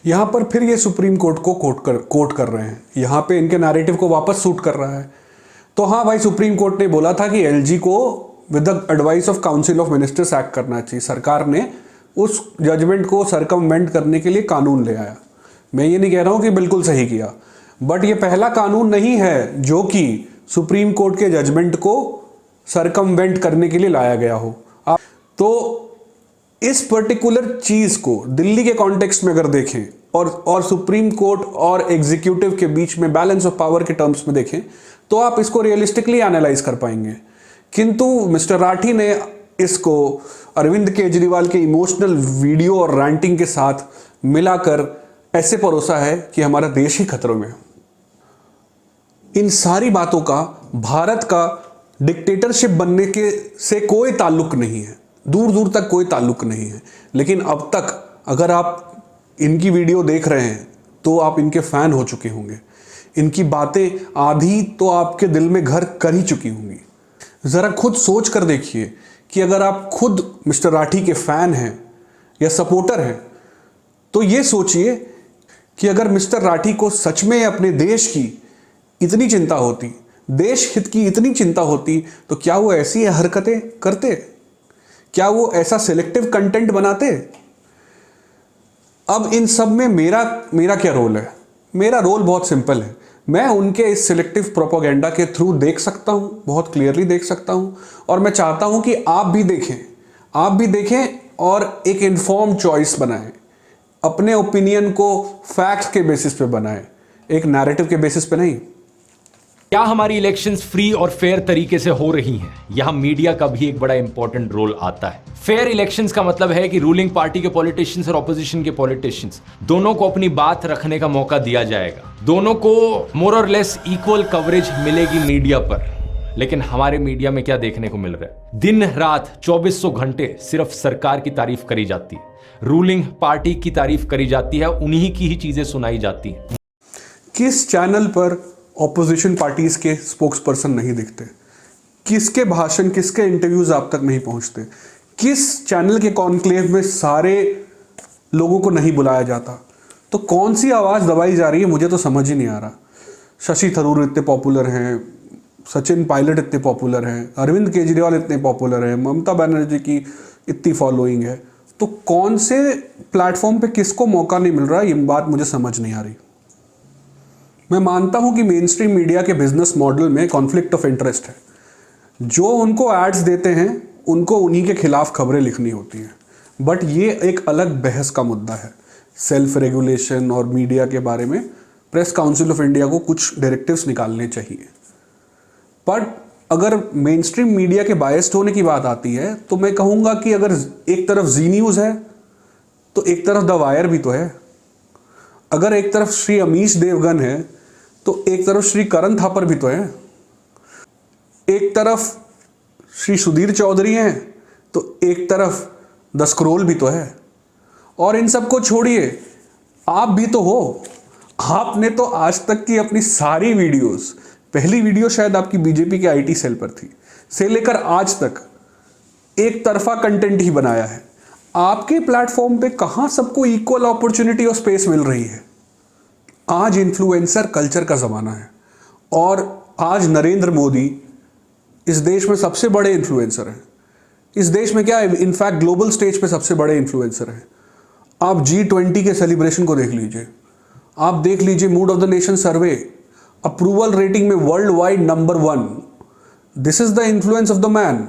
यहां पर फिर ये सुप्रीम कोर्ट को कोट कर रहे हैं, यहां पे इनके नैरेटिव को वापस सूट कर रहा है। तो हाँ भाई, सुप्रीम कोर्ट ने बोला था कि एलजी को with the advice of council of ministers act करना चाहिए। सरकार ने उस जजमेंट को सरकमवेंट करने के लिए कानून ले आया। मैं ये नहीं कह रहा हूं कि बिल्कुल सही किया, बट ये पहला कानून नहीं है जो कि सुप्रीम कोर्ट के जजमेंट को सरकमवेंट करने के लिए लाया गया हो। तो इस पर्टिकुलर चीज को दिल्ली के कॉन्टेक्स्ट में अगर देखें और सुप्रीम कोर्ट और एग्जीक्यूटिव के बीच में बैलेंस ऑफ पावर के टर्म्स में देखें तो आप इसको रियलिस्टिकली एनालाइज कर पाएंगे। किंतु मिस्टर राठी ने इसको अरविंद केजरीवाल के इमोशनल वीडियो और रैंटिंग के साथ मिलाकर ऐसे परोसा है कि हमारा देश ही खतरों में है। इन सारी बातों का भारत का डिक्टेटरशिप बनने के से कोई ताल्लुक नहीं है, दूर दूर तक कोई ताल्लुक नहीं है। लेकिन अब तक अगर आप इनकी वीडियो देख रहे हैं तो आप इनके फैन हो चुके होंगे। इनकी बातें आधी तो आपके दिल में घर कर ही चुकी होंगी। ज़रा खुद सोच कर देखिए कि अगर आप खुद मिस्टर राठी के फैन हैं या सपोर्टर हैं तो ये सोचिए कि अगर मिस्टर राठी को सच में अपने देश की इतनी चिंता होती, देश हित की इतनी चिंता होती, तो क्या वो ऐसी हरकतें करते? क्या वो ऐसा सिलेक्टिव कंटेंट बनाते? अब इन सब में मेरा क्या रोल है? मेरा रोल बहुत सिंपल है, मैं उनके इस सिलेक्टिव प्रोपोगेंडा के थ्रू देख सकता हूँ, बहुत क्लियरली देख सकता हूँ, और मैं चाहता हूँ कि आप भी देखें और एक इन्फॉर्म चॉइस बनाएं, अपने ओपिनियन को फैक्ट के बेसिस पे बनाएं, एक नैरेटिव के बेसिस पे नहीं। क्या हमारी इलेक्शंस फ्री और फेयर तरीके से हो रही हैं? यहां मीडिया का भी एक बड़ा इंपॉर्टेंट रोल आता है। फेयर इलेक्शंस का मतलब है कि रूलिंग पार्टी के पॉलिटिशियंस और ऑपोजिशन के पॉलिटिशियंस दोनों को अपनी बात रखने का मौका दिया जाएगा, दोनों को मोर और लेस इक्वल कवरेज मिलेगी मीडिया पर। लेकिन हमारे मीडिया में क्या देखने को मिल रहा है? दिन रात 2400 घंटे सिर्फ सरकार की तारीफ करी जाती है, रूलिंग पार्टी की तारीफ करी जाती है, उन्हीं की ही चीजें सुनाई जाती हैं। किस चैनल पर ऑपोजिशन पार्टीज के स्पोक्स पर्सन नहीं दिखते? किसके भाषण, किसके इंटरव्यूज आप तक नहीं पहुंचते? किस चैनल के कॉन्क्लेव में सारे लोगों को नहीं बुलाया जाता? तो कौन सी आवाज दबाई जा रही है, मुझे तो समझ ही नहीं आ रहा। शशि थरूर इतने पॉपुलर हैं, सचिन पायलट इतने पॉपुलर हैं, अरविंद केजरीवाल इतने पॉपुलर हैं, ममता बनर्जी की इतनी फॉलोइंग है, तो कौन से प्लेटफॉर्म पे किसको मौका नहीं मिल रहा, ये बात मुझे समझ नहीं आ रही। मैं मानता हूं कि मेन स्ट्रीम मीडिया के बिजनेस मॉडल में कॉन्फ्लिक्ट ऑफ इंटरेस्ट है। जो उनको एड्स देते हैं उनको उन्हीं के खिलाफ खबरें लिखनी होती हैं, बट ये एक अलग बहस का मुद्दा है। सेल्फ रेगुलेशन और मीडिया के बारे में प्रेस काउंसिल ऑफ इंडिया को कुछ डायरेक्टिव्स निकालने चाहिए। पर अगर मेन स्ट्रीम मीडिया के बायस्ड होने की बात आती है तो मैं कहूँगा कि अगर एक तरफ जी न्यूज़ है तो एक तरफ द वायर भी तो है। अगर एक तरफ श्री अमीश देवगन है तो एक तरफ श्री करण थापर भी तो है। एक तरफ श्री सुधीर चौधरी हैं तो एक तरफ द स्क्रोल भी तो है। और इन सब को छोड़िए, आप भी तो हो। आपने तो आज तक की अपनी सारी वीडियोस, पहली वीडियो शायद आपकी बीजेपी के आईटी सेल पर थी, से लेकर आज तक एक तरफा कंटेंट ही बनाया है। आपके प्लेटफॉर्म पे कहां सबको इक्वल अपॉर्चुनिटी और स्पेस मिल रही है? आज इन्फ्लुएंसर कल्चर का ज़माना है और आज नरेंद्र मोदी इस देश में सबसे बड़े इन्फ्लुएंसर हैं। इस देश में क्या है, इनफैक्ट ग्लोबल स्टेज पे सबसे बड़े इन्फ्लुएंसर हैं। आप G20 के सेलिब्रेशन को देख लीजिए, आप देख लीजिए mood of the nation survey, approval rating में world wide number 1। This is the influence of the man.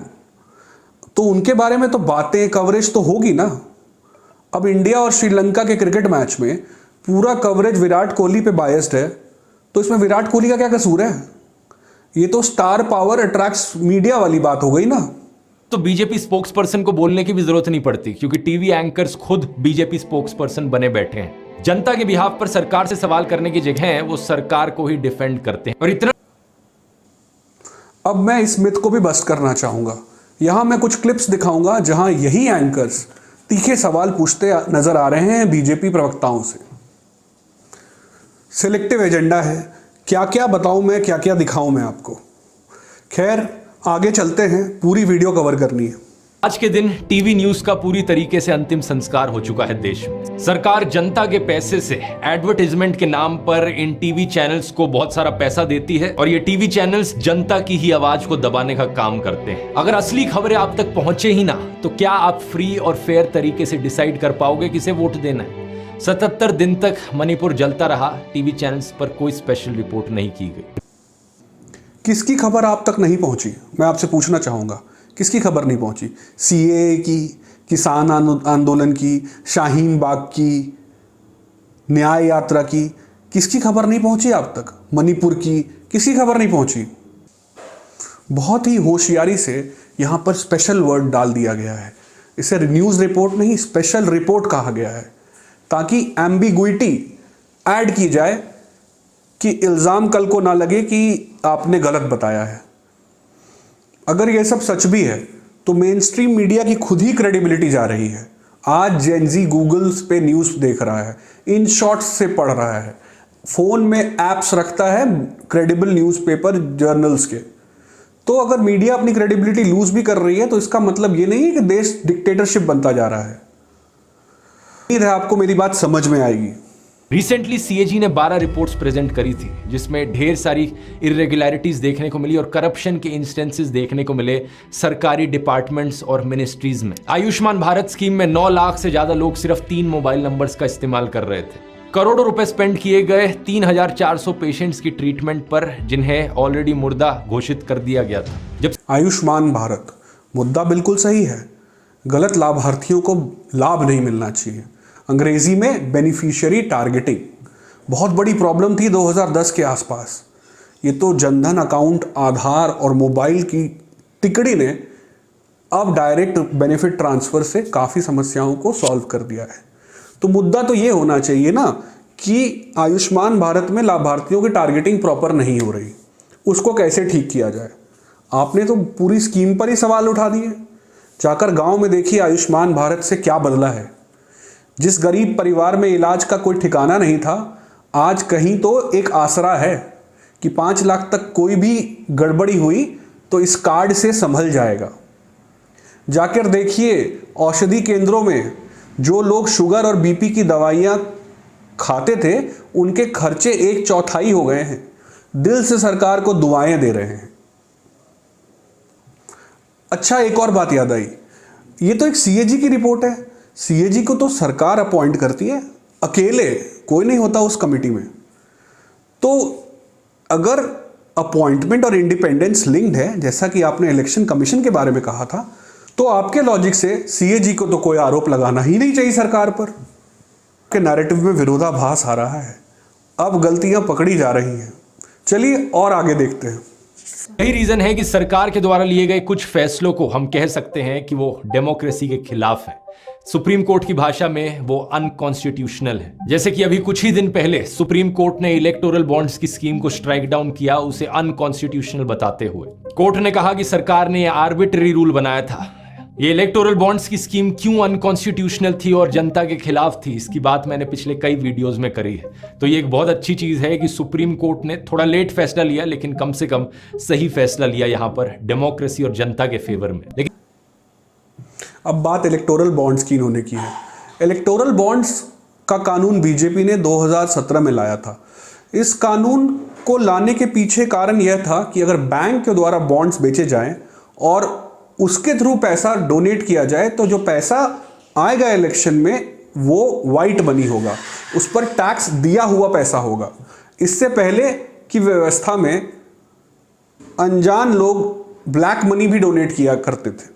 तो उनके बारे में तो बातें, कवरेज तो होगी ना। अब इंडिया और श्रीलंका के क्रिकेट मैच में पूरा कवरेज विराट कोहली पे बायस्ड है, तो इसमें विराट कोहली का क्या कसूर है? ये तो स्टार पावर अट्रैक्ट्स मीडिया वाली बात हो गई ना। तो बीजेपी स्पोक्स पर्सन को बोलने की भी जरूरत नहीं पड़ती, क्योंकि टीवी एंकर्स खुद बीजेपी स्पोक्स पर्सन बने बैठे हैं। जनता के बिहाफ पर सरकार से सवाल करने की जगह वो सरकार को ही डिफेंड करते हैं। और इतना अब मैं इस मिथ को भी बस्ट करना चाहूंगा। यहां मैं कुछ क्लिप्स दिखाऊंगा जहां यही एंकर्स तीखे सवाल पूछते नजर आ रहे हैं बीजेपी प्रवक्ताओं से। सिलेक्टिव एजेंडा है, क्या क्या बताऊं मैं, क्या क्या दिखाऊं मैं आपको। खैर आगे चलते हैं, पूरी वीडियो कवर करनी है। आज के दिन टीवी न्यूज का पूरी तरीके से अंतिम संस्कार हो चुका है देश में। सरकार जनता के पैसे से एडवर्टाइजमेंट के नाम पर इन टीवी चैनल्स को बहुत सारा पैसा देती है और ये टीवी चैनल्स जनता की ही आवाज को दबाने का काम करते हैं। अगर असली खबरें आप तक पहुंचे ही ना, तो क्या आप फ्री और फेयर तरीके से डिसाइड कर पाओगे किसे वोट देना है? 77 दिन तक मणिपुर जलता रहा, टीवी चैनल्स पर कोई स्पेशल रिपोर्ट नहीं की गई। किसकी खबर आप तक नहीं पहुंची, मैं आपसे पूछना चाहूंगा। किसकी खबर नहीं पहुंची? सीएए की, किसान आंदोलन की, शाहीन बाग की, न्याय यात्रा की, किसकी खबर नहीं पहुंची आप तक? मणिपुर की किसी खबर नहीं पहुंची। बहुत ही होशियारी से यहां पर स्पेशल वर्ड डाल दिया गया है। इसे न्यूज़ रिपोर्ट नहीं, स्पेशल रिपोर्ट कहा गया है, ताकि एम्बिगुइटी ऐड की जाए कि इल्ज़ाम कल को ना लगे कि आपने गलत बताया है। अगर ये सब सच भी है तो मेन स्ट्रीम मीडिया की खुद ही क्रेडिबिलिटी जा रही है। आज जेनजी गूगल्स पे न्यूज़ देख रहा है, इन शॉर्ट्स से पढ़ रहा है, फ़ोन में ऐप्स रखता है क्रेडिबल न्यूज़पेपर जर्नल्स के। तो अगर मीडिया अपनी क्रेडिबिलिटी लूज भी कर रही है तो इसका मतलब ये नहीं है कि देश डिक्टेटरशिप बनता जा रहा है। उम्मीद है आपको मेरी बात समझ में आएगी। रिसेंटली सीएजी ने 12 रिपोर्ट्स प्रेजेंट करी थी, जिसमें ढेर सारी इरेगुलरिटीज देखने को मिली और करप्शन के इंस्टेंसेस देखने को मिले सरकारी डिपार्टमेंट्स और मिनिस्ट्रीज में। आयुष्मान भारत स्कीम में 9 लाख से ज्यादा लोग सिर्फ 3 मोबाइल नंबर्स का इस्तेमाल कर रहे थे। करोड़ों रुपए स्पेंड किए गए 3,400 पेशेंट्स की ट्रीटमेंट पर, जिन्हें ऑलरेडी मुर्दा घोषित कर दिया गया था। जब आयुष्मान भारत मुद्दा बिल्कुल सही है, गलत लाभार्थियों को लाभ नहीं मिलना चाहिए। अंग्रेजी में बेनिफिशियरी टारगेटिंग बहुत बड़ी प्रॉब्लम थी 2010 के आसपास। ये तो जनधन अकाउंट, आधार और मोबाइल की तिकड़ी ने अब डायरेक्ट बेनिफिट ट्रांसफर से काफ़ी समस्याओं को सॉल्व कर दिया है। तो मुद्दा तो ये होना चाहिए ना कि आयुष्मान भारत में लाभार्थियों की टारगेटिंग प्रॉपर नहीं हो रही, उसको कैसे ठीक किया जाए। आपने तो पूरी स्कीम पर ही सवाल उठा दिए। जाकर गांव में देखिए आयुष्मान भारत से क्या बदला है। जिस गरीब परिवार में इलाज का कोई ठिकाना नहीं था, आज कहीं तो एक आसरा है कि 5 लाख तक कोई भी गड़बड़ी हुई तो इस कार्ड से संभल जाएगा। जाकर देखिए औषधि केंद्रों में जो लोग शुगर और बीपी की दवाइयाँ खाते थे, उनके खर्चे 1/4 हो गए हैं। दिल से सरकार को दुआएं दे रहे हैं। अच्छा, एक और बात याद आई, ये तो एक सीएजी की रिपोर्ट है। सीएजी को तो सरकार अपॉइंट करती है, अकेले कोई नहीं होता उस कमेटी में। तो अगर अपॉइंटमेंट और इंडिपेंडेंस लिंक्ड है, जैसा कि आपने इलेक्शन कमीशन के बारे में कहा था, तो आपके लॉजिक से सीएजी को तो कोई आरोप लगाना ही नहीं चाहिए सरकार पर। के नैरेटिव में विरोधाभास आ रहा है, अब गलतियां पकड़ी जा रही हैं। चलिए और आगे देखते हैं। यही रीजन है कि सरकार के द्वारा लिए गए कुछ फैसलों को हम कह सकते हैं कि वो डेमोक्रेसी के खिलाफ है। सुप्रीम कोर्ट की भाषा में वो अनकॉन्स्टिट्यूशनल है। जैसे कि अभी कुछ ही दिन पहले सुप्रीम कोर्ट ने इलेक्टोरल बॉन्ड्स की स्कीम को स्ट्राइक डाउन किया, उसे अनकॉन्स्टिट्यूशनल बताते हुए। कोर्ट ने कहा कि सरकार ने आर्बिट्ररी रूल बनाया था। ये इलेक्टोरल बॉन्ड्स की स्कीम क्यों अनकॉन्स्टिट्यूशनल थी और जनता के खिलाफ थी, इसकी बात मैंने पिछले कई वीडियोस में करी है। तो ये एक बहुत अच्छी चीज है कि सुप्रीम कोर्ट ने थोड़ा लेट फैसला लिया, लेकिन कम से कम सही फैसला लिया यहां पर डेमोक्रेसी और जनता के फेवर में। लेकिन अब बात इलेक्टोरल बॉन्ड्स की इन्होंने की है। इलेक्टोरल बॉन्ड्स का कानून बीजेपी ने 2017 में लाया था। इस कानून को लाने के पीछे कारण यह था कि अगर बैंक के द्वारा बॉन्ड्स बेचे जाएं और उसके थ्रू पैसा डोनेट किया जाए, तो जो पैसा आएगा इलेक्शन में वो वाइट मनी होगा, उस पर टैक्स दिया हुआ पैसा होगा। इससे पहले की व्यवस्था में अनजान लोग ब्लैक मनी भी डोनेट किया करते थे।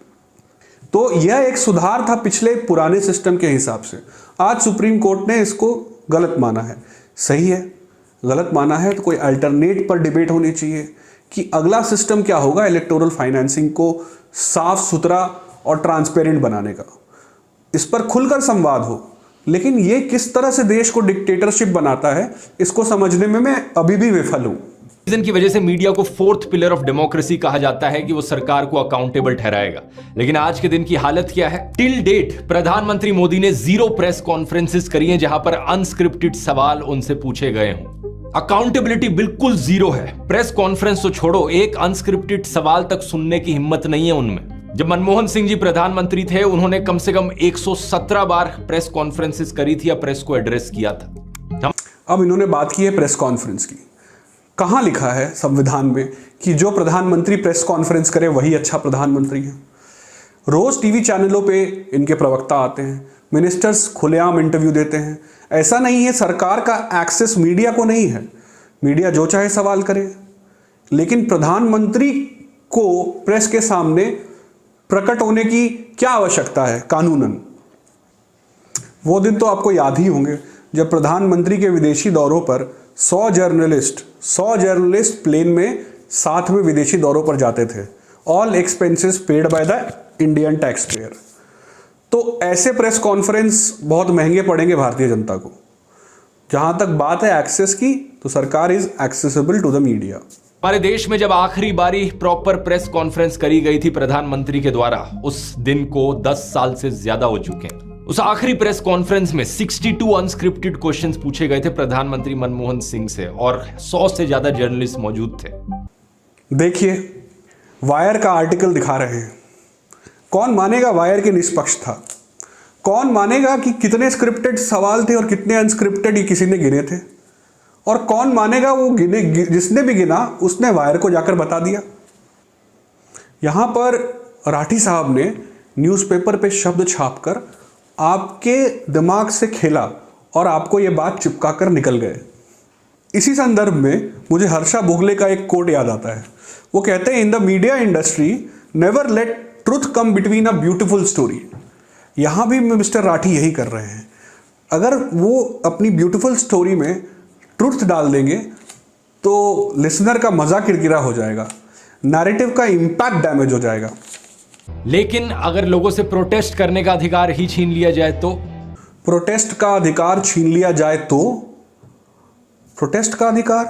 तो यह एक सुधार था पिछले पुराने सिस्टम के हिसाब से। आज सुप्रीम कोर्ट ने इसको गलत माना है। सही है, गलत माना है तो कोई अल्टरनेट पर डिबेट होनी चाहिए कि अगला सिस्टम क्या होगा इलेक्टोरल फाइनेंसिंग को साफ सुथरा और ट्रांसपेरेंट बनाने का। इस पर खुलकर संवाद हो, लेकिन ये किस तरह से देश को डिक्टेटरशिप बनाता है, इसको समझने में मैं अभी भी विफल हूं। रीजन की वजह से मीडिया को फोर्थ पिलर ऑफ डेमोक्रेसी कहा जाता है कि वो सरकार को अकाउंटेबल ठहराएगा। लेकिन आज के दिन की हालत क्या है? टिल डेट प्रधानमंत्री मोदी ने 0 प्रेस कॉन्फ्रेंसेस करी हैं जहां पर अनस्क्रिप्टेड सवाल उनसे पूछे गए हों। अकाउंटेबिलिटी बिल्कुल 0 है। प्रेस कॉन्फ्रेंस तो छोड़ो, एक अनस्क्रिप्टेड सवाल तक सुनने की हिम्मत नहीं है उनमें। जब मनमोहन सिंह जी प्रधानमंत्री थे, उन्होंने कम से कम 117 बार प्रेस कॉन्फ्रेंसेस करी थी या प्रेस को एड्रेस किया था। अब इन्होंने बात की है प्रेस कॉन्फ्रेंस की। कहां लिखा है संविधान में कि जो प्रधानमंत्री प्रेस कॉन्फ्रेंस करे वही अच्छा प्रधानमंत्री है? रोज टीवी चैनलों पे इनके प्रवक्ता आते हैं, मिनिस्टर्स खुलेआम इंटरव्यू देते हैं। ऐसा नहीं है सरकार का एक्सेस मीडिया को नहीं है, मीडिया जो चाहे सवाल करे, लेकिन प्रधानमंत्री को प्रेस के सामने प्रकट होने की क्या आवश्यकता है कानूनन? वो दिन तो आपको याद ही होंगे जब प्रधानमंत्री के विदेशी दौरों पर 100 जर्नलिस्ट प्लेन में साथ में विदेशी दौरों पर जाते थे। All expenses paid by the Indian tax payer. तो ऐसे प्रेस कॉन्फ्रेंस बहुत महंगे पड़ेंगे भारतीय जनता को। जहां तक बात है एक्सेस की, तो सरकार is accessible to the media. हमारे देश में जब आखिरी बारी प्रॉपर प्रेस कॉन्फ्रेंस करी गई थी प्रधानमंत्री के द्वारा, उस दिन को 10 साल से ज्यादा हो चुके हैं। उस आखिरी प्रेस कॉन्फ्रेंस में 62 अनस्क्रिप्टेड क्वेश्चंस पूछे गए थे प्रधानमंत्री मनमोहन सिंह से और 100 से ज्यादा जर्नलिस्ट मौजूद थे। देखिए, वायर का आर्टिकल दिखा रहे हैं। कौन मानेगा वायर की निष्पक्षता? कौन मानेगा कि कितने स्क्रिप्टेड सवाल थे और कितने अनस्क्रिप्टेड ये किसी ने गिने थे? और कौन मानेगा वो जिसने भी गिना उसने वायर को जाकर बता दिया? यहां पर राठी साहब ने न्यूज़पेपर पे शब्द छापकर आपके दिमाग से खेला और आपको ये बात चिपका कर निकल गए। इसी संदर्भ में मुझे हर्षा भोगले का एक कोट याद आता है। वो कहते हैं, in the media industry never let truth come between a beautiful story. यहाँ भी मिस्टर राठी यही कर रहे हैं। अगर वो अपनी ब्यूटीफुल स्टोरी में ट्रुथ डाल देंगे तो लिसनर का मजा किरकिरा हो जाएगा, नैरेटिव का इंपैक्ट डैमेज हो जाएगा। लेकिन अगर लोगों से प्रोटेस्ट करने का अधिकार ही छीन लिया जाए तो? प्रोटेस्ट का अधिकार छीन लिया जाए तो? प्रोटेस्ट का अधिकार,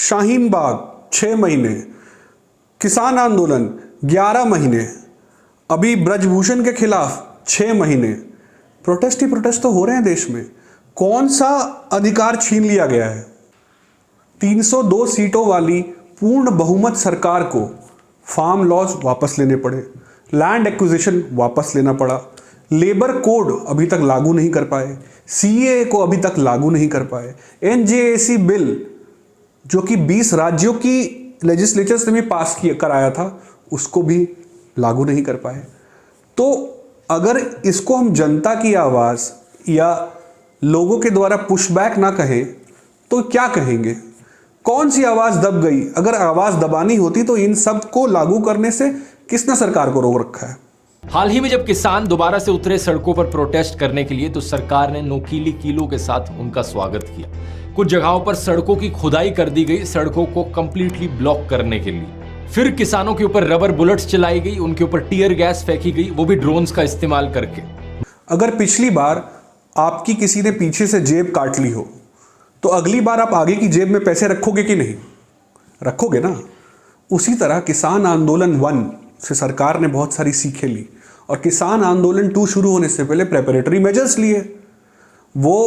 शाहीन बाग 6 महीने, किसान आंदोलन 11 महीने, अभी ब्रजभूषण के खिलाफ 6 महीने, प्रोटेस्ट ही प्रोटेस्ट तो हो रहे हैं देश में। कौन सा अधिकार छीन लिया गया है? 302 सीटों वाली पूर्ण बहुमत सरकार को फार्म लॉज वापस लेने पड़े, लैंड एक्विजिशन वापस लेना पड़ा, लेबर कोड अभी तक लागू नहीं कर पाए, सीएए को अभी तक लागू नहीं कर पाए, एनजेएसी बिल जो कि 20 राज्यों की लेजिस्लेचर्स ने भी पास कराया था उसको भी लागू नहीं कर पाए। तो अगर इसको हम जनता की आवाज़ या लोगों के द्वारा पुशबैक ना कहें तो क्या कहेंगे? कौन सी आवाज़ दब गई? अगर आवाज़ दबानी होती तो इन सब को लागू करने से किसने सरकार को रोक रखा है? हाल ही में जब किसान दोबारा से उतरे सड़कों पर प्रोटेस्ट करने के लिए तो सरकार ने नोकीली कीलों के साथ उनका स्वागत किया। कुछ जगहों पर सड़कों की खुदाई कर दी गई, सड़कों को कंप्लीटली ब्लॉक करने के लिए। फिर किसानों के ऊपर रबर बुलेट्स चलाई गई, उनके ऊपर टीयर गैस फेंकी गई, वो भी ड्रोन्स का इस्तेमाल करके। अगर पिछली बार आपकी किसी ने पीछे से जेब काट ली हो तो अगली बार आप आगे की जेब में पैसे रखोगे कि नहीं? रखोगे ना। उसी तरह किसान आंदोलन 1 से सरकार ने बहुत सारी सीखें ली और किसान आंदोलन 2 शुरू होने से पहले प्रेपरेटरी मेजर्स लिए। वो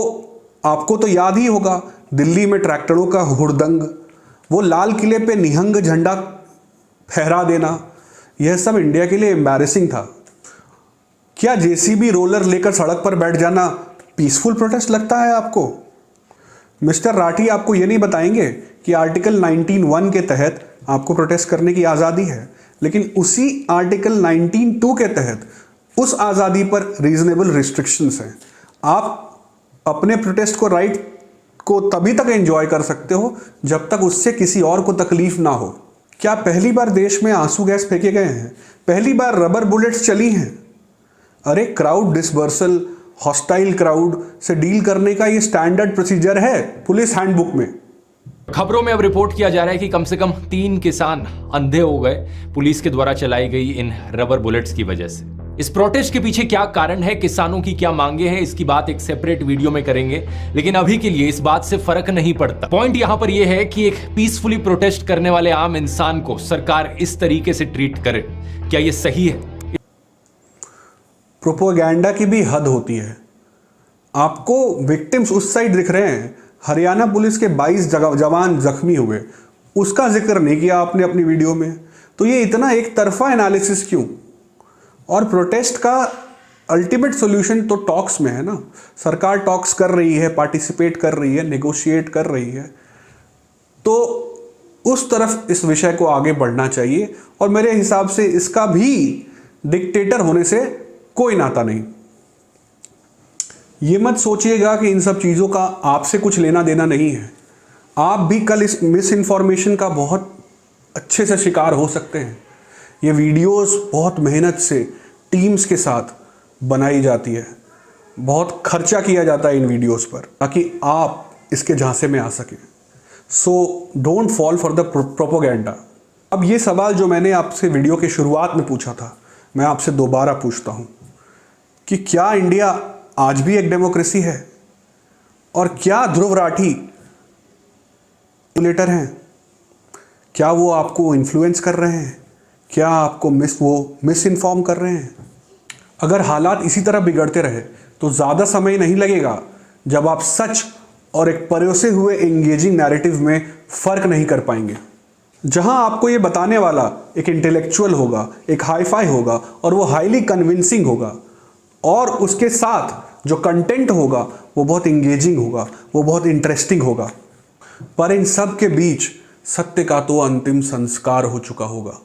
आपको तो याद ही होगा, दिल्ली में ट्रैक्टरों का हुड़दंग, वो लाल किले पे निहंग झंडा फहरा देना, यह सब इंडिया के लिए एम्बैरेसिंग था। क्या जेसीबी रोलर लेकर सड़क पर बैठ जाना पीसफुल प्रोटेस्ट लगता है आपको? मिस्टर राठी आपको ये नहीं बताएंगे कि आर्टिकल 19(1) के तहत आपको प्रोटेस्ट करने की आज़ादी है, लेकिन उसी आर्टिकल 19(2) के तहत उस आज़ादी पर रीजनेबल रिस्ट्रिक्शंस हैं। आप अपने प्रोटेस्ट को राइट को तभी तक एंजॉय कर सकते हो जब तक उससे किसी और को तकलीफ ना हो। क्या पहली बार देश में आंसू गैस फेंके गए हैं? पहली बार रबर बुलेट्स चली हैं? अरे क्राउड डिस्पर्सल, हॉस्टाइल क्राउड से डील करने का ये स्टैंडर्ड प्रोसीजर है पुलिस हैंडबुक में। खबरों में अब रिपोर्ट किया जा रहा है कि कम से कम 3 किसान अंधे हो गए पुलिस के द्वारा चलाई गई इन रबर बुलेट्स की वजह से। इस प्रोटेस्ट के पीछे क्या कारण है, किसानों की क्या मांगे हैं, इसकी बात एक सेपरेट वीडियो में करेंगे, लेकिन अभी के लिए इस बात से फर्क नहीं पड़ता। पॉइंट यहां पर यह है कि एक पीसफुली प्रोटेस्ट करने वाले आम इंसान को सरकार इस तरीके से ट्रीट करे, क्या यह सही है? प्रोपोगेंडा की भी हद होती है। आपको विक्टिम्स उस साइड दिख रहे हैं, हरियाणा पुलिस के 22 जवान जख्मी हुए, उसका जिक्र नहीं किया आपने अपनी वीडियो में। तो ये इतना एक तरफा एनालिसिस क्यों? और प्रोटेस्ट का अल्टीमेट सॉल्यूशन तो टॉक्स में है ना। सरकार टॉक्स कर रही है, पार्टिसिपेट कर रही है, नेगोशिएट कर रही है, तो उस तरफ इस विषय को आगे बढ़ना चाहिए। और मेरे हिसाब से इसका भी डिक्टेटर होने से कोई नाता नहीं। ये मत सोचिएगा कि इन सब चीज़ों का आपसे कुछ लेना देना नहीं है। आप भी कल इस मिस इन्फॉर्मेशन का बहुत अच्छे से शिकार हो सकते हैं। ये वीडियोस बहुत मेहनत से टीम्स के साथ बनाई जाती है, बहुत खर्चा किया जाता है इन वीडियोस पर ताकि आप इसके झांसे में आ सकें। So don't fall for the propaganda. अब ये सवाल जो मैंने आपसे वीडियो के शुरुआत में पूछा था, मैं आपसे दोबारा पूछता हूँ कि क्या इंडिया आज भी एक डेमोक्रेसी है? और क्या ध्रुव राठी मैनिपुलेटर हैं? क्या वो आपको इन्फ्लुएंस कर रहे हैं? क्या आपको मिस इन्फॉर्म कर रहे हैं? अगर हालात इसी तरह बिगड़ते रहे तो ज़्यादा समय नहीं लगेगा जब आप सच और एक परोसे हुए एंगेजिंग नैरेटिव में फ़र्क नहीं कर पाएंगे। जहां आपको ये बताने वाला एक इंटेलेक्चुअल होगा, एक हाईफाई होगा और वो हाईली कन्विंसिंग होगा, और उसके साथ जो कंटेंट होगा वो बहुत इंगेजिंग होगा, वो बहुत इंटरेस्टिंग होगा। पर इन सब के बीच सत्य का तो अंतिम संस्कार हो चुका होगा।